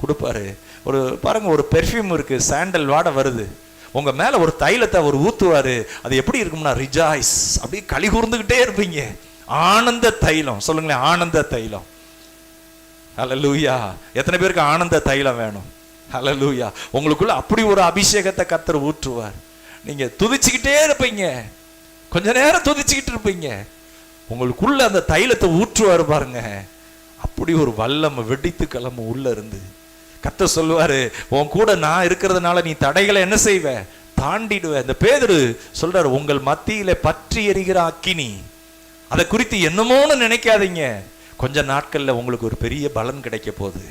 கொடுப்பாரு. ஒரு பாருங்க, ஒரு பெர்ஃப்யூம் இருக்கு, சாண்டல் வாடை வருது, உங்க மேல ஒரு தைலத்தை அவர் ஊத்துவாரு. அது எப்படி இருக்கும்னா, ரிஜாய்ஸ், அப்படியே களி கூர்ந்துகிட்டே இருப்பீங்க. ஆனந்த தைலம். சொல்லுங்களேன், ஆனந்த தைலம். ஹல்லேலூயா. எத்தனை பேருக்கு ஆனந்த தைலம் வேணும்? ஹல்லேலூயா. உங்களுக்குள்ள அப்படி ஒரு அபிஷேகத்தை கர்த்தர் ஊற்றுவார். நீங்க துதிச்சுக்கிட்டே இருப்பீங்க, கொஞ்ச நேரம் துதிச்சுக்கிட்டு இருப்பீங்க, உங்களுக்குள்ள அந்த தைலத்தை ஊற்றுவார் பாருங்க. அப்படி ஒரு வல்லம் வெடித்து கிளம்பு உள்ள இருந்து. கர்த்தர் சொல்லுவாரு, உன் கூட நான் இருக்கிறதுனால நீ தடைகளை என்ன செய்வ? தாண்டிடுவ. இந்த பேதுரு சொல்றாரு, உங்கள் மத்தியில பற்றி எரிகிற அக்கினி. அதை குறித்து என்னமோன்னு நினைக்காதீங்க, கொஞ்ச நாட்கள்ல உங்களுக்கு ஒரு பெரிய பலன் கிடைக்க போகுது,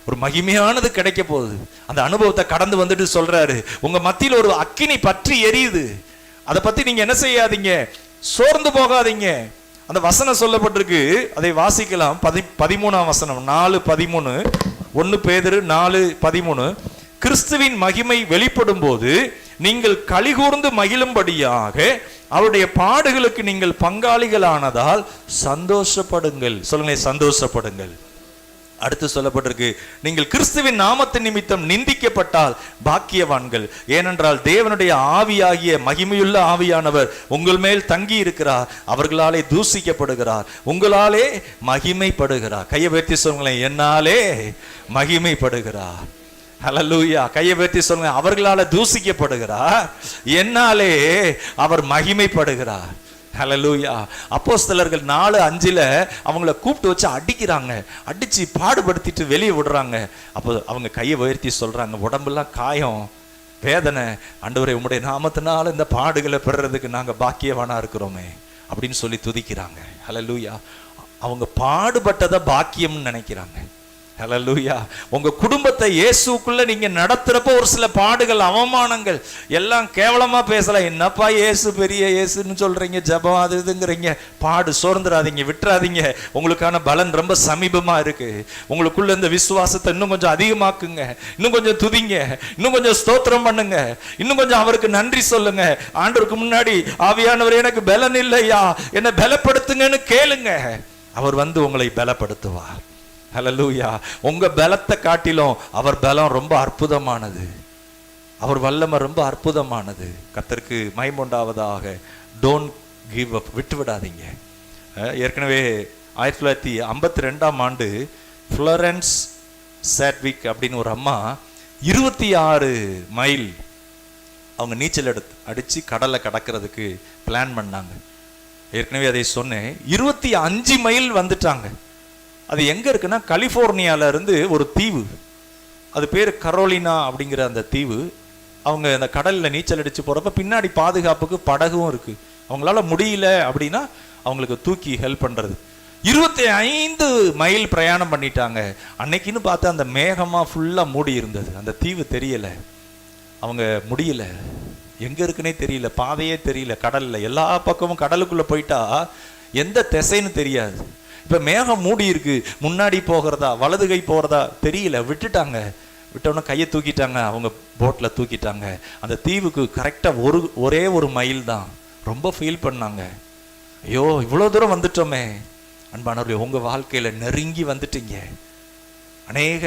ஒரு மகிமையானது கிடைக்க போகுது. அந்த அனுபவத்தை கடந்து வந்துட்டு சொல்றாரு, உங்க மத்தியில் ஒரு அக்கினி பற்றி எரியுது, அதை பத்தி நீங்க என்ன செய்யாதீங்க, சோர்ந்து போகாதீங்க. அந்த வசனம் சொல்லப்பட்டிருக்கு, அதை வாசிக்கலாம். 13ஆம் வசனம், 4:13, 1 பேதுரு 4:13. கிறிஸ்துவின் மகிமை வெளிப்படும் போது நீங்கள் களிகூர்ந்து மகிழும்படியாக அவருடைய பாடுகளுக்கு நீங்கள் பங்காளிகளானதால் சந்தோஷப்படுங்கள். சொல்லுங்க, சந்தோஷப்படுங்கள். அடுத்து சொல்லப்பட்டிருக்கு, நீங்கள் கிறிஸ்துவின் நாமத்தின் நிமித்தம் நிந்திக்கப்பட்டால் பாக்கியவான்கள், ஏனென்றால் தேவனுடைய ஆவியாகிய மகிமையுள்ள ஆவியானவர் உங்கள் மேல் தங்கி இருக்கிறார், அவர்களாலே தூசிக்கப்படுகிறார், உங்களாலே மகிமைப்படுகிறார். கையை உயர்த்தி சொல்லுங்களேன், என்னாலே மகிமைப்படுகிறார். ஹல்லேலூயா. கையை உயர்த்தி சொல்லுங்க, அவர்களால தூசிக்கப்படுகிறார், என்னாலே அவர் மகிமைப்படுகிறார். ஹல்லேலூயா. அப்போஸ்தலர்கள் 4:5 அவங்கள கூப்பிட்டு வச்சு அடிக்கிறாங்க, அடிச்சு பாடுபடுத்திட்டு வெளியே விடுறாங்க. அப்போ அவங்க கையை உயர்த்தி சொல்றாங்க, உடம்பெல்லாம் காயம், வேதனை, ஆண்டவரே உம்முடைய நாமத்தினால இந்த பாடுகளை பெறுறதுக்கு நாங்க பாக்கியவானா இருக்கிறோமே அப்படின்னு சொல்லி துதிக்கிறாங்க. ஹல்லேலூயா. அவங்க பாடுபட்டதை பாக்கியம்னு நினைக்கிறாங்க. ஹல்லேலூயா. உங்க குடும்பத்தை இயேசுக்குள்ள நீங்க நடத்துறப்ப ஒரு சில பாடுகள், அவமானங்கள் எல்லாம் கேவலமா பேசலாம். என்னப்பா இயேசு பெரிய இயேசுன்னு சொல்றீங்க, ஜெபம் அது இதுங்கிறீங்க. பாடு, சோர்ந்துடாதீங்க, விட்டுறாதீங்க. உங்களுக்கான பலன் ரொம்ப சமீபமா இருக்கு. உங்களுக்குள்ள இந்த விசுவாசத்தை இன்னும் கொஞ்சம் அதிகமாக்குங்க, இன்னும் கொஞ்சம் துதிங்க, இன்னும் கொஞ்சம் ஸ்தோத்திரம் பண்ணுங்க, இன்னும் கொஞ்சம் அவருக்கு நன்றி சொல்லுங்க. ஆண்டவருக்கு முன்னாடி, ஆவியானவர் எனக்கு பலன் இல்லையா, என்னை பலப்படுத்துங்கன்னு கேளுங்க. அவர் வந்து உங்களை பலப்படுத்துவார். ஹல்லேலூயா. உங்க பலத்தை காட்டிலும் அவர் பலம் ரொம்ப அற்புதமானது, அவர் வல்லமை ரொம்ப அற்புதமானது. கர்த்தருக்கு மகிமை உண்டாவதாக. டோன்ட் கிவ் அப், விட்டு விடாதீங்க. ஏற்கனவே 1952ஆம் ஆண்டு ஃப்ளோரன்ஸ் சாட்விக் அப்படின்னு ஒரு அம்மா 26 மைல் அவங்க நீச்சல் அடிச்சு கடலை கடக்கிறதுக்கு பிளான் பண்ணாங்க. ஏற்கனவே அதை சொன்னேன். 25 மைல் வந்துட்டாங்க. அது எங்க இருக்குன்னா, கலிபோர்னியால இருந்து ஒரு தீவு, அது பேர் கரோலினா அப்படிங்கிற அந்த தீவு. அவங்க அந்த கடல்ல நீச்சல் அடிச்சு போறப்ப பின்னாடி பாதுகாப்புக்கு படகும் இருக்கு. அவங்களால முடியல அப்படின்னா அவங்களுக்கு தூக்கி ஹெல்ப் பண்றது. 25 மைல் பிரயாணம் பண்ணிட்டாங்க. அன்னைக்குன்னு பார்த்து அந்த மேகமா ஃபுல்லா மூடி இருந்தது, அந்த தீவு தெரியல. அவங்க முடியல, எங்க இருக்குன்னே தெரியல, பாதையே தெரியல. கடல்ல எல்லா பக்கமும், கடலுக்குள்ள போயிட்டா எந்த திசைன்னு தெரியாது. இப்ப மேகம் மூடி இருக்கு, முன்னாடி போகிறதா வலது கை போறதா தெரியல. விட்டுட்டாங்க. விட்டோன்னா கையை தூக்கிட்டாங்க, அவங்க போட்ல தூக்கிட்டாங்க. அந்த தீவுக்கு கரெக்டா ஒரே ஒரு மைல் தான். ரொம்ப ஃபீல் பண்ணாங்க. ஐயோ, இவ்வளவு தூரம் வந்துட்டோமே. அன்பானவர்களே, உங்க வாழ்க்கையில நெருங்கி வந்துட்டீங்க. அநேக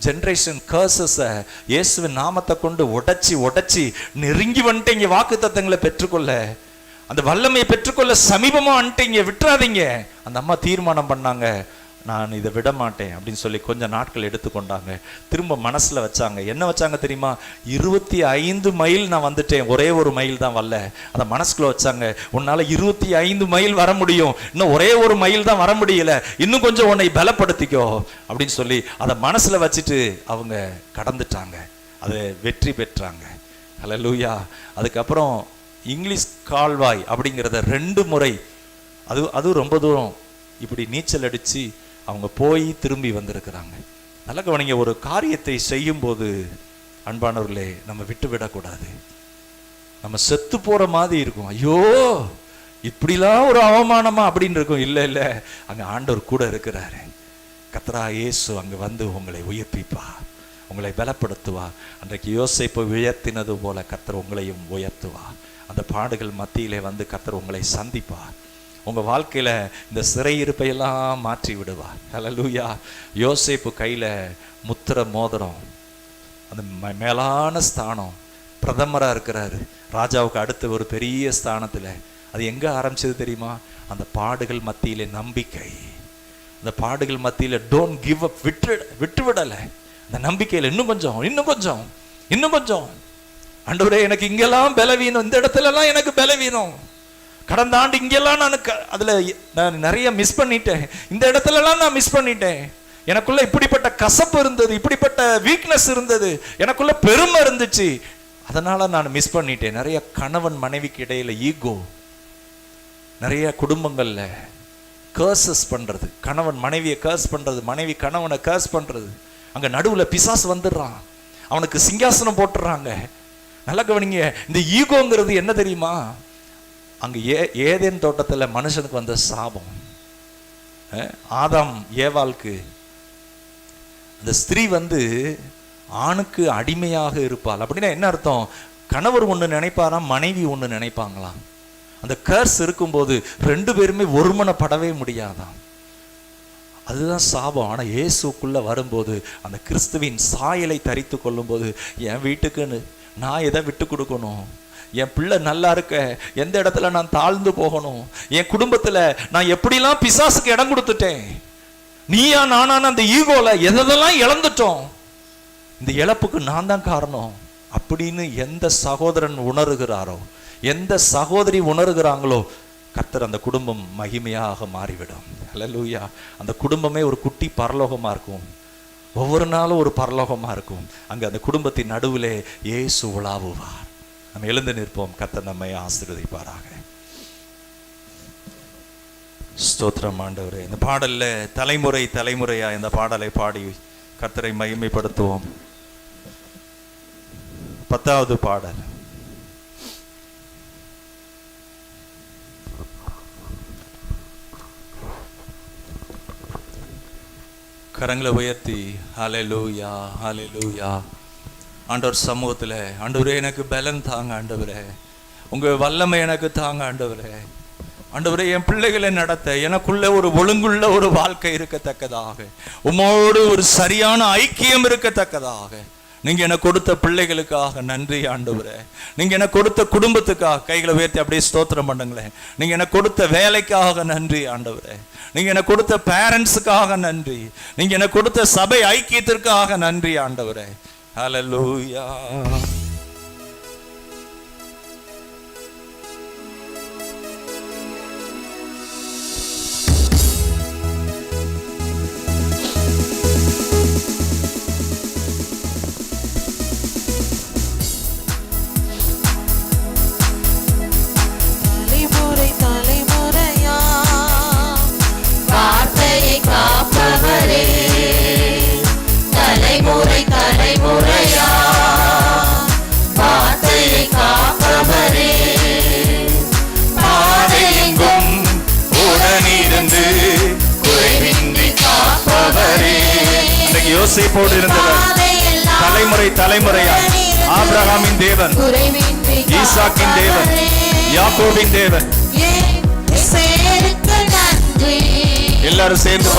ஜெனரேஷன் கர்சஸை இயேசுவின் நாமத்தை கொண்டு உடைச்சி நெருங்கி வந்துட்டீங்க. வாக்கு தத்தங்களை பெற்றுக்கொள்ள, அந்த வல்லமையை பெற்றுக்கொள்ள சமீபமா வந்துட்டீங்க. விட்டுறாதீங்க. அந்த அம்மா தீர்மானம் பண்ணாங்க, நான் இதை விட மாட்டேன் அப்படின்னு சொல்லி கொஞ்சம் நாட்கள் எடுத்துக்கொண்டாங்க. திரும்ப மனசுல வச்சாங்க. என்ன வச்சாங்க தெரியுமா? 25 மைல் நான் வந்துட்டேன், ஒரே ஒரு மைல் தான் வரல. அதை மனசுக்குள்ள வச்சாங்க. உன்னால 25 மைல் வர முடியும், இன்னும் ஒரே ஒரு மைல் தான் வர முடியல, இன்னும் கொஞ்சம் உன்னை பலப்படுத்திக்கோ அப்படின்னு சொல்லி அதை மனசுல வச்சுட்டு அவங்க கடந்துட்டாங்க. அதை வெற்றி பெற்றாங்க. ஹல்லேலூயா. அதுக்கப்புறம் இங்கிலீஷ் கால்வாய் அப்படிங்கிறத 2 முறை, அது ரொம்ப தூரம் இப்படி நீச்சல் அடிச்சு அவங்க போய் திரும்பி வந்திருக்கிறாங்க. நல்ல கவனிங்க, ஒரு காரியத்தை செய்யும் போது அன்பானவர்களே, நம்ம விட்டு விடக்கூடாது. நம்ம செத்து போற மாதிரி இருக்கும். ஐயோ, இப்படிலாம் ஒரு அவமானமா அப்படின்னு இருக்கும். இல்ல, அங்க ஆண்டவர் கூட இருக்கிறாரு. கர்த்தராகிய இயேசு அங்க வந்து உங்களை உயிர்ப்பிப்பா, உங்களை பலப்படுத்துவா. அன்றைக்கு யோசேப்பை உயர்த்தினது போல கர்த்தர் உங்களையும் உயர்த்துவா. அந்த பாடுகள் மத்தியிலே வந்து கர்த்தர் உங்களை சந்திப்பார். உங்க வாழ்க்கையில இந்த சிறையிருப்பையெல்லாம் மாற்றி விடுவார். ஹல்லேலூயா. யோசேப்பு கையில முத்திர மோதிரம், அந்த மேலான ஸ்தானம், பிரதமரா இருக்கிறாரு, ராஜாவுக்கு அடுத்து ஒரு பெரிய ஸ்தானத்துல அது எங்க ஆரம்பிச்சது தெரியுமா? அந்த பாடுகள் மத்தியிலே நம்பிக்கை. அந்த பாடுகள் மத்தியில டோன்ட் கிவ் அப், விட்டு விடல. அந்த நம்பிக்கையில இன்னும் கொஞ்சம் ஆண்டவரே, எனக்கு இங்கெல்லாம் பலவீனம், இந்த இடத்துல எல்லாம் எனக்கு பலவீனம். கடந்த ஆண்டு இங்கெல்லாம் நான் நிறைய மிஸ் பண்ணிட்டேன், இந்த இடத்துல எல்லாம் நான் மிஸ் பண்ணிட்டேன். எனக்குள்ள இப்படிப்பட்ட கசப்பு இருந்தது, இப்படிப்பட்ட வீக்னஸ் இருந்தது, எனக்குள்ள பெருமை இருந்துச்சு, அதனால நான் மிஸ் பண்ணிட்டேன். நிறைய கணவன் மனைவிக்கு இடையில ஈகோ, நிறைய குடும்பங்கள்ல கர்சஸ் பண்றது, கணவன் மனைவியை கர்ஸ் பண்றது, மனைவி கணவனை கர்ஸ் பண்றது. அங்க நடுவுல பிசாசு வந்துடுறான், அவனுக்கு சிங்காசனம் போட்டுறாங்க. நல்லா கவனிங்க, இந்த ஈகோங்கிறது என்ன தெரியுமா? அங்க ஏதேன் தோட்டத்துல மனுஷனுக்கு வந்த சாபம். ஆதாம் ஏவாளுக்கு அந்த ஸ்திரீ ஆணுக்கு அடிமையாக இருப்பாள். அப்படின்னா என்ன அர்த்தம்? கணவர் ஒன்று நினைப்பாராம், மனைவி ஒன்று நினைப்பாங்களாம். அந்த கர்ஸ் இருக்கும்போது ரெண்டு பேருமே ஒருமனப்படவே முடியாதாம். அதுதான் சாபம். ஆனால் இயேசுக்குள்ள வரும்போது, அந்த கிறிஸ்துவின் சாயலை தரித்து கொள்ளும் போது, என் வீட்டுக்குன்னு நான் எதை விட்டு கொடுக்கணும்? என் பிள்ளை நல்லா இருக்க எந்த இடத்துல நான் தாழ்ந்து போகணும்? என் குடும்பத்தில் நான் எப்படிலாம் பிசாசுக்கு இடம் கொடுத்துட்டேன்? நீயா நானான அந்த ஈகோல எதெல்லாம் இழந்துட்டோம்? இந்த இழப்புக்கு நான் தான் காரணம் அப்படின்னு எந்த சகோதரன் உணர்கிறாரோ, எந்த சகோதரி உணர்கிறாங்களோ, கர்த்தர் அந்த குடும்பம் மகிமையாக மாறிவிடும். ஹல்லேலூயா. அந்த குடும்பமே ஒரு குட்டி பரலோகமா இருக்கும். ஒவ்வொரு நாளும் ஒரு பரலோகமா இருக்கும். அங்க அந்த குடும்பத்தின் நடுவிலே இயேசு உலாவுவார். நம்ம எழுந்து நிற்போம். கர்த்தர் நம்மை ஆசீர்வதிப்பாராக. ஸ்தோத்திரம் ஆண்டவரே. இந்த பாடல்ல தலைமுறையா இந்த பாடலை பாடி கர்த்தரை மகிமைப்படுத்துவோம். 10வது பாடல். கரங்களை உயர்த்தி ஹல்லேலூயா ஹல்லேலூயா. ஆண்டவர் சமூகத்தில், ஆண்டவரே எனக்கு பலன் தாங்க, ஆண்டவரே உங்க வல்லமை எனக்கு தாங்க, ஆண்டவரே ஆண்டவரே என் பிள்ளைகளை நடத்த எனக்குள்ள ஒரு ஒழுங்குள்ள ஒரு வாழ்க்கை இருக்கத்தக்கதாக, உம்மோடு ஒரு சரியான ஐக்கியம் இருக்கத்தக்கதாக நீங்க எனக்கு கொடுத்த பிள்ளைகளுக்காக நன்றி ஆண்டவரே. நீங்க எனக்கு கொடுத்த குடும்பத்துக்காக கைகளை உயர்த்தி அப்படியே ஸ்தோத்திரம் பண்ணுங்களேன். நீங்க எனக்கு கொடுத்த வேலைக்காக நன்றி ஆண்டவரே. நீங்க எனக்கு கொடுத்த பேரண்ட்ஸுக்காக நன்றி. நீங்க எனக்கு கொடுத்த சபை ஐக்கியத்திற்காக நன்றி ஆண்டவரே. ஹல்லேலூயா. யோசேப்போடு இருந்தவர் தலைமுறையா ஆபிரகாமின் தேவன், ஈசாக்கின் தேவன், யாக்கோபின் தேவன். எல்லாரும் சேர்ந்து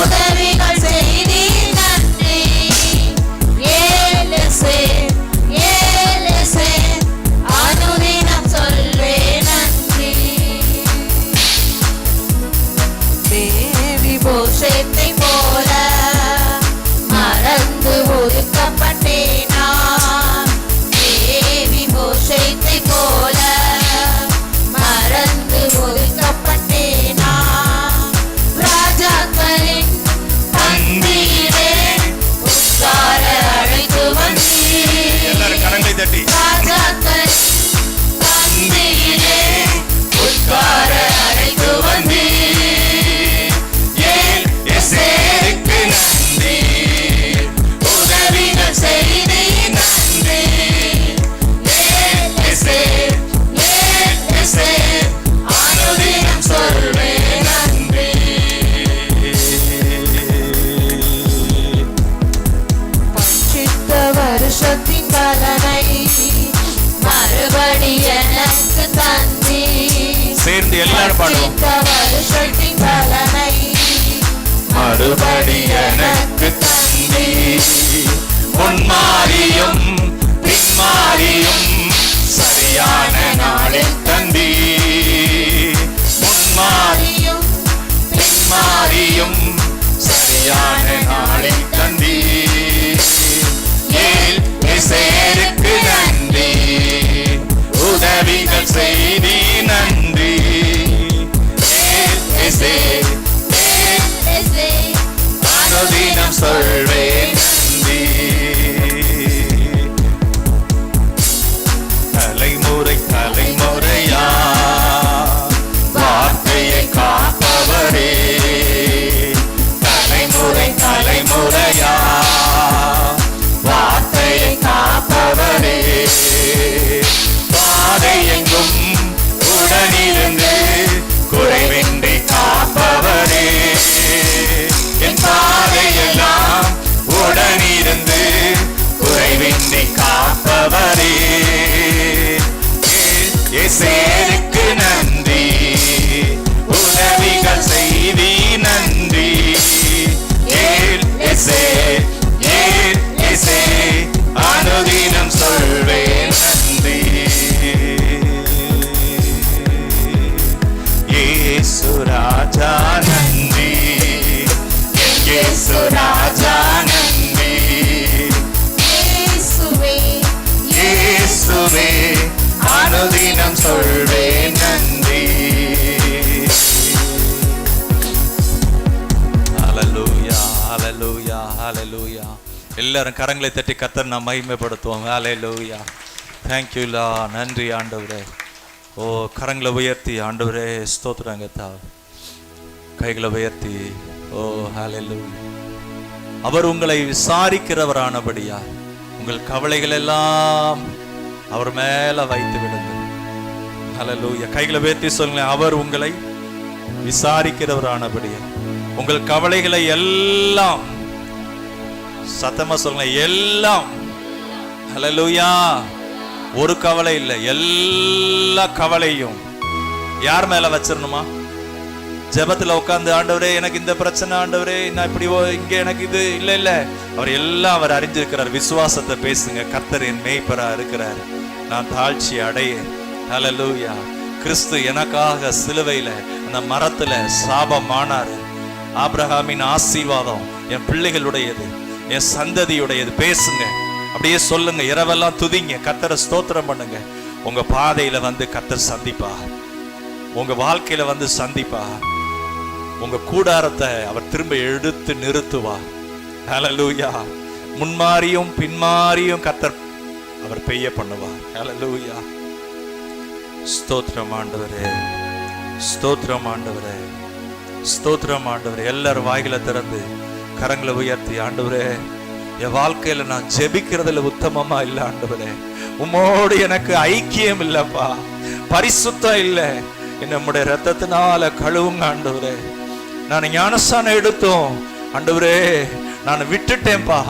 சேர்ந்து எல்லாரும் பாடுவோம். மறுபடி எனக்கு தந்தி, முன்மாறியும் பின்மாறியும் சரியான நாளில் தந்தி. மாறியும் சரியான நாளில் தந்தி. ஏசேருக்கு நன்றி, உதவிகள் செய்தி நன்றி. அனுதினம் சொல்வேன் நன்றி. தலைமுறை தலைமுறையா வார்த்தையை காப்பவரே, தலைமுறை தலைமுறையா வார்த்தையை காப்பவரே, பாதை எங்கும் உடனிருந்து குறைவின்றி காப்பவரே, என் பாதையெல்லாம் உடனிருந்து குறைவின்றி காப்பவரே. இயேசுவுக்கு நன்றி, உதவிகள் செய்தி நன்றி. அனுதினம் சொல்வேன் நன்றி. இயேசு ராஜா நன்றி, இயேசு ராஜா நன்றி. இயேசுவே அனுதினம் சொல்வேன் நன்றி. ஹல்லேலூயா, ஹல்லேலூயா, ஹல்லேலூயா. எல்லாரும் கரங்களை தட்டி கர்த்தர் நாம் மகிமைப்படுத்துவோம். ஹல்லேலூயா. Thank you Lord. நன்றி ஆண்டவரே. ஓ, கரங்களை உயர்த்தி ஆண்டவரே ஸ்தோத்திரங்க தா. கைகளை உயர்த்தி ஓ ஹல்லேலூயா. அவர் உங்களை விசாரிக்கிறவரானபடியா உங்கள் கவலைகள் எல்லாம் அவர் மேல வைத்து விடுங்கள். ஹல்லேலூயா. கைகளை உயர்த்தி சொல்லுங்க, அவர் உங்களை விசாரிக்கிறவரானபடியா உங்கள் கவலைகளை எல்லாம், சத்தமா சொல்லுங்க, எல்லாம். ஹல்லேலூயா. ஒரு கவலை இல்லை, எல்லா கவலையும் யார் மேல வச்சிடணுமா? ஜெபத்துல உட்கார்ந்து ஆண்டவரே எனக்கு இந்த பிரச்சனை, ஆண்டவரே நான் இப்படி இங்க எனக்கு இது இல்ல இல்ல, அவர் எல்லாம் அவர் அறிஞ்சிருக்கிறார். விசுவாசத்தை பேசுங்க. கர்த்தர் என் மேய்ப்பரா இருக்கிறார், நான் தாழ்ச்சி அடையேன். ஹல்லேலூயா. கிறிஸ்து எனக்காக சிலுவையில அந்த மரத்துல சாபமானாரு. ஆபிரகாமின் ஆசீர்வாதம் என் பிள்ளைகளுடையது, என் சந்ததியுடையது. பேசுங்க, அப்படியே சொல்லுங்க, இரவெல்லாம் துதிங்க, கர்த்தரை ஸ்தோத்திரம் பண்ணுங்க. உங்க பாதையில வந்து கர்த்தர் சந்திப்பா, உங்க வாழ்க்கையில வந்து சந்திப்பா. உங்க கூடாரத்தை அவர் திரும்ப எடுத்து நிறுத்துவார். ஹல்லேலூயா. முன்மாறியும் பின்மாறியும் கர்த்தர் அவர் பெய்ய பண்ணுவார். ஹல்லேலூயா. ஸ்தோத்திரம் ஆண்டவரே, ஸ்தோத்திரம் ஆண்டவரே, ஸ்தோத்திரம் ஆண்டவரே. எல்லாரும் வாய்களை திறந்து கரங்களை உயர்த்தி, ஆண்டவரே என் வாழ்க்கையில நான் ஜெபிக்கிறதுல உத்தமமா இல்ல ஆண்டவரே, உம்மோடு எனக்கு ஐக்கியம் இல்லப்பா, பரிசுத்தம் இல்லை, நம்முடைய ரத்தத்தினால கழுவுங்க ஆண்டவரே. நான் ஞானஸ்தானம் எடுத்தோம் ஆண்டவரே, நான் விட்டுட்டேன்பா,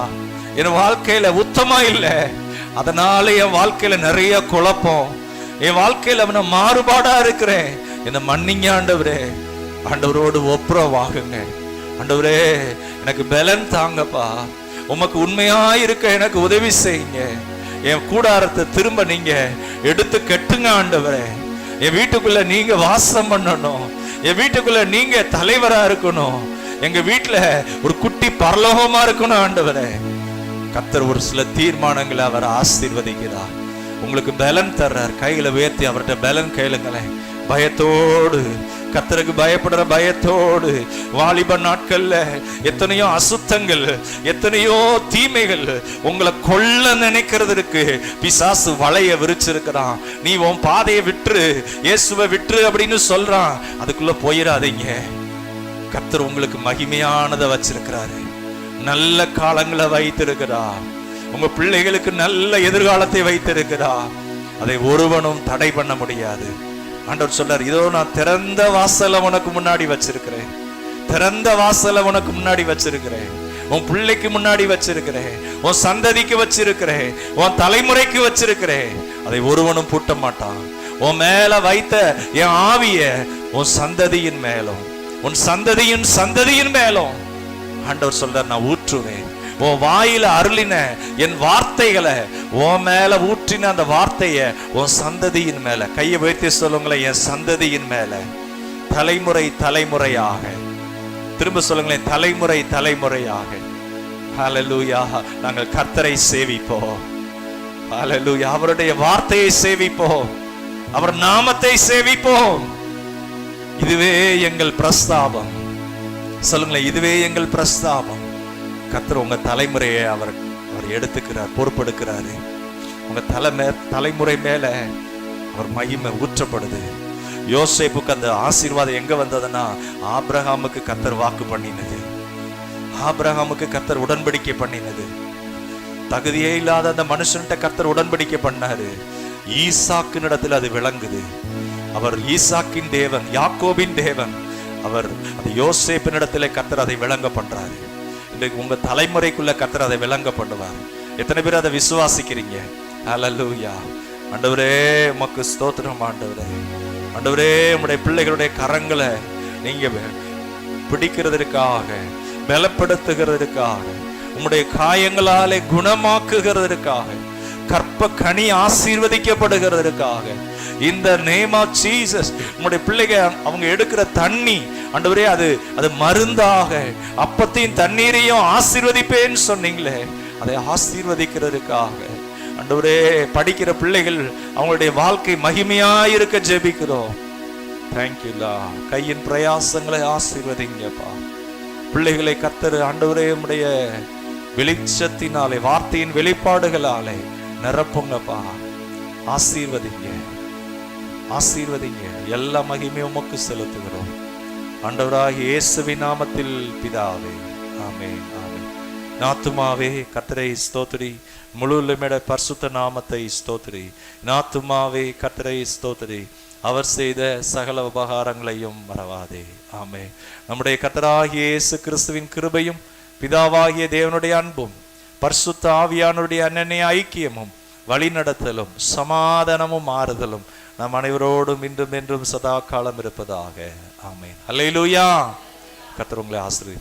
என் வாழ்க்கையில உத்தமா இல்லை, அதனால என் வாழ்க்கையில நிறைய குழப்பம், என் வாழ்க்கையில நான் மாறுபாடா இருக்கிறேன், என்னை மன்னிங்க ஆண்டவரே. ஆண்டவரோடு ஒப்புரவாகுங்க ஆண்டவரே, எனக்கு பலன் தாங்கப்பா, உமக்கு உண்மையாயிருக்க எனக்கு உதவி செய்யுங்க. என் கூடாரத்தை திரும்ப நீங்க எடுத்து கட்டுங்க ஆண்டவரே. என் வீட்டுக்குள்ள நீங்க வாசம் பண்ணணும், என் வீட்டுக்குள்ள நீங்க தலைவரா இருக்கணும், எங்க வீட்டுல ஒரு குட்டி பரலோகமா இருக்கணும் ஆண்டவரே. கர்த்தர் ஒரு சில தீர்மானங்களை அவர் ஆசீர்வதிக்கிறார், உங்களுக்கு பலன் தர்றார். கைகளை உயர்த்தி அவர்கிட்ட பலன் கேளுங்களேன். பயத்தோடு, கர்த்தருக்கு பயப்படுற பயத்தோடு. வாலிப நாட்கள்ல எத்தனையோ அசுத்தங்கள், எத்தனையோ தீமைகள் உங்களை கொல்ல நினைக்கிறதுக்கு பிசாசு வலைய விரிச்சிருக்கிறான். நீ உன் பாதையை விட்டுரு, இயேசுவை விட்டுரு அப்படின்னு சொல்றான். அதுக்குள்ள போயிடாதீங்க. கர்த்தர் உங்களுக்கு மகிமையானதை வச்சிருக்கிறாரு, நல்ல காலங்களை வைத்திருக்கிறார், உங்க பிள்ளைகளுக்கு நல்ல எதிர்காலத்தை வைத்திருக்கிறார். அதை ஒருவனும் தடை பண்ண முடியாது. ஆண்டவர் சொல்றார், இதோ நான் திறந்த வாசலை உனக்கு முன்னாடி வச்சிருக்கிறேன், திறந்த வாசலை உனக்கு முன்னாடி வச்சிருக்கிறேன், உன் பிள்ளைக்கு முன்னாடி வச்சிருக்கிறேன், உன் சந்ததிக்கு வச்சிருக்கிறேன், உன் தலைமுறைக்கு வச்சிருக்கிறேன். அதை ஒருவனும் பூட்ட மாட்டான். உன் மேல வைத்த என் ஆவிய உன் சந்ததியின் மேலும், உன் சந்ததியின் சந்ததியின் மேலும் ஆண்டவர் சொல்றார், நான் ஊற்றுவேன். உன் வாயில அருளின என் வார்த்தைகளை உன் மேல ஊற்றின அந்த வார்த்தைய உன் சந்ததியின் மேல. கையை வைத்து சொல்லுங்களேன், என் சந்ததியின் மேல தலைமுறை தலைமுறையாக திரும்ப சொல்லுங்களேன், தலைமுறை தலைமுறையாக ஹல்லேலூயா நாங்கள் கர்த்தரை சேவிப்போம். ஹல்லேலூயா, அவருடைய வார்த்தையை சேவிப்போம், அவர் நாமத்தை சேவிப்போம். இதுவே எங்கள் பிரஸ்தாபம். சொல்லுங்களேன், இதுவே எங்கள் பிரஸ்தாபம். கர்த்தர் உங்க தலைமுறையை அவர் எடுத்துக்கிறார், பொறுப்பெடுக்கிறாரு. உங்க தலைமுறை மேல அவர் மகிமை ஊற்றப்படுது. யோசேப்புக்கு அந்த ஆசீர்வாதம் எங்க வந்ததுன்னா, ஆபிரகாமுக்கு கர்த்தர் வாக்கு பண்ணினது, ஆபிரகாமுக்கு கர்த்தர் உடன்படிக்கை பண்ணினது. தகுதியே இல்லாத அந்த மனுஷன்கிட்ட கர்த்தர் உடன்படிக்கை பண்ணாரு. ஈசாக்கின் இடத்துல அது விளங்குது. அவர் ஈசாக்கின் தேவன், யாக்கோபின் தேவன். அவர் அந்த யோசேப்பின் இடத்துல கர்த்தர் அதை விளங்க பண்றாரு. இன்றைக்கு உங்க தலைமுறைக்குள்ள கர்த்தர் அதை விளங்க பண்ணுவார். எத்தனை பேர் அதை விசுவாசிக்கிறீங்க? ஹல்லேலூயா. ஆண்டவரே உமக்கு ஸ்தோத்திரம். ஆண்டவரே, ஆண்டவரே உம்முடைய பிள்ளைகளுடைய கரங்களை நீங்க பிடிக்கிறதற்காக, பலப்படுத்துகிறதற்காக, உம்முடைய காயங்களாலே குணமாக்குகிறதற்காக, கற்ப கனி ஆசீர்வதிக்கப்படுகிறதற்காக, இந்த நேம் ஆஃப் ஜீசஸ் உம்முடைய பிள்ளைகள் அவங்க எடுக்கிற தண்ணி ஆண்டவரே அது மருந்தாக, அப்பத்தையும் தண்ணீரையும் ஆசீர்வதிப்பேன்னு சொன்னீங்களே, அதை ஆசீர்வதிக்கிறதுக்காக ஆண்டவரே படிக்கிற பிள்ளைகள் அவங்களுடைய வாழ்க்கை மகிமையாயிருக்க ஜெபிக்கிறோம். தேங்க்யூலா. கையின் பிரயாசங்களை ஆசீர்வதிங்கப்பா. பிள்ளைகளை கர்த்தர் ஆண்டவரே உம்முடைய வெளிச்சத்தினாலே, வார்த்தையின் வெளிப்பாடுகளாலே நிரப்புங்கப்பா. ஆசீர்வதிங்க, ஆசீர்வதிங்க. எல்லா மகிமையும் உமக்கு செலுத்துகிறோம் ஆண்டவராகிய இயேசுவின் நாமத்தில் பிதாவே, ஆமென், ஆமென். நாத்துமாவே கர்த்தரை ஸ்தோத்திரி, முழுமையோட பரிசுத்த நாமத்தை ஸ்தோத்திரி. நாத்துமாவே கர்த்தரை ஸ்தோத்திரி, அவர் செய்த சகல உபகாரங்களையும் மறவாதே. ஆமென். நம்முடைய கர்த்தராகிய இயேசு கிறிஸ்துவின் கிருபையும், பிதாவாகிய தேவனுடைய அன்பும், பரிசுத்த ஆவியானுடைய அன்னைய ஐக்கியமும், வழிநடத்தலும், சமாதானமும், ஆறுதலும் நம் அனைவரோடும் இன்றும் என்றும் சதா காலம் இருப்பதாக. ஆமென். அல்லேலூயா. கர்த்தர் உங்களை ஆசீர்வதிப்பார்.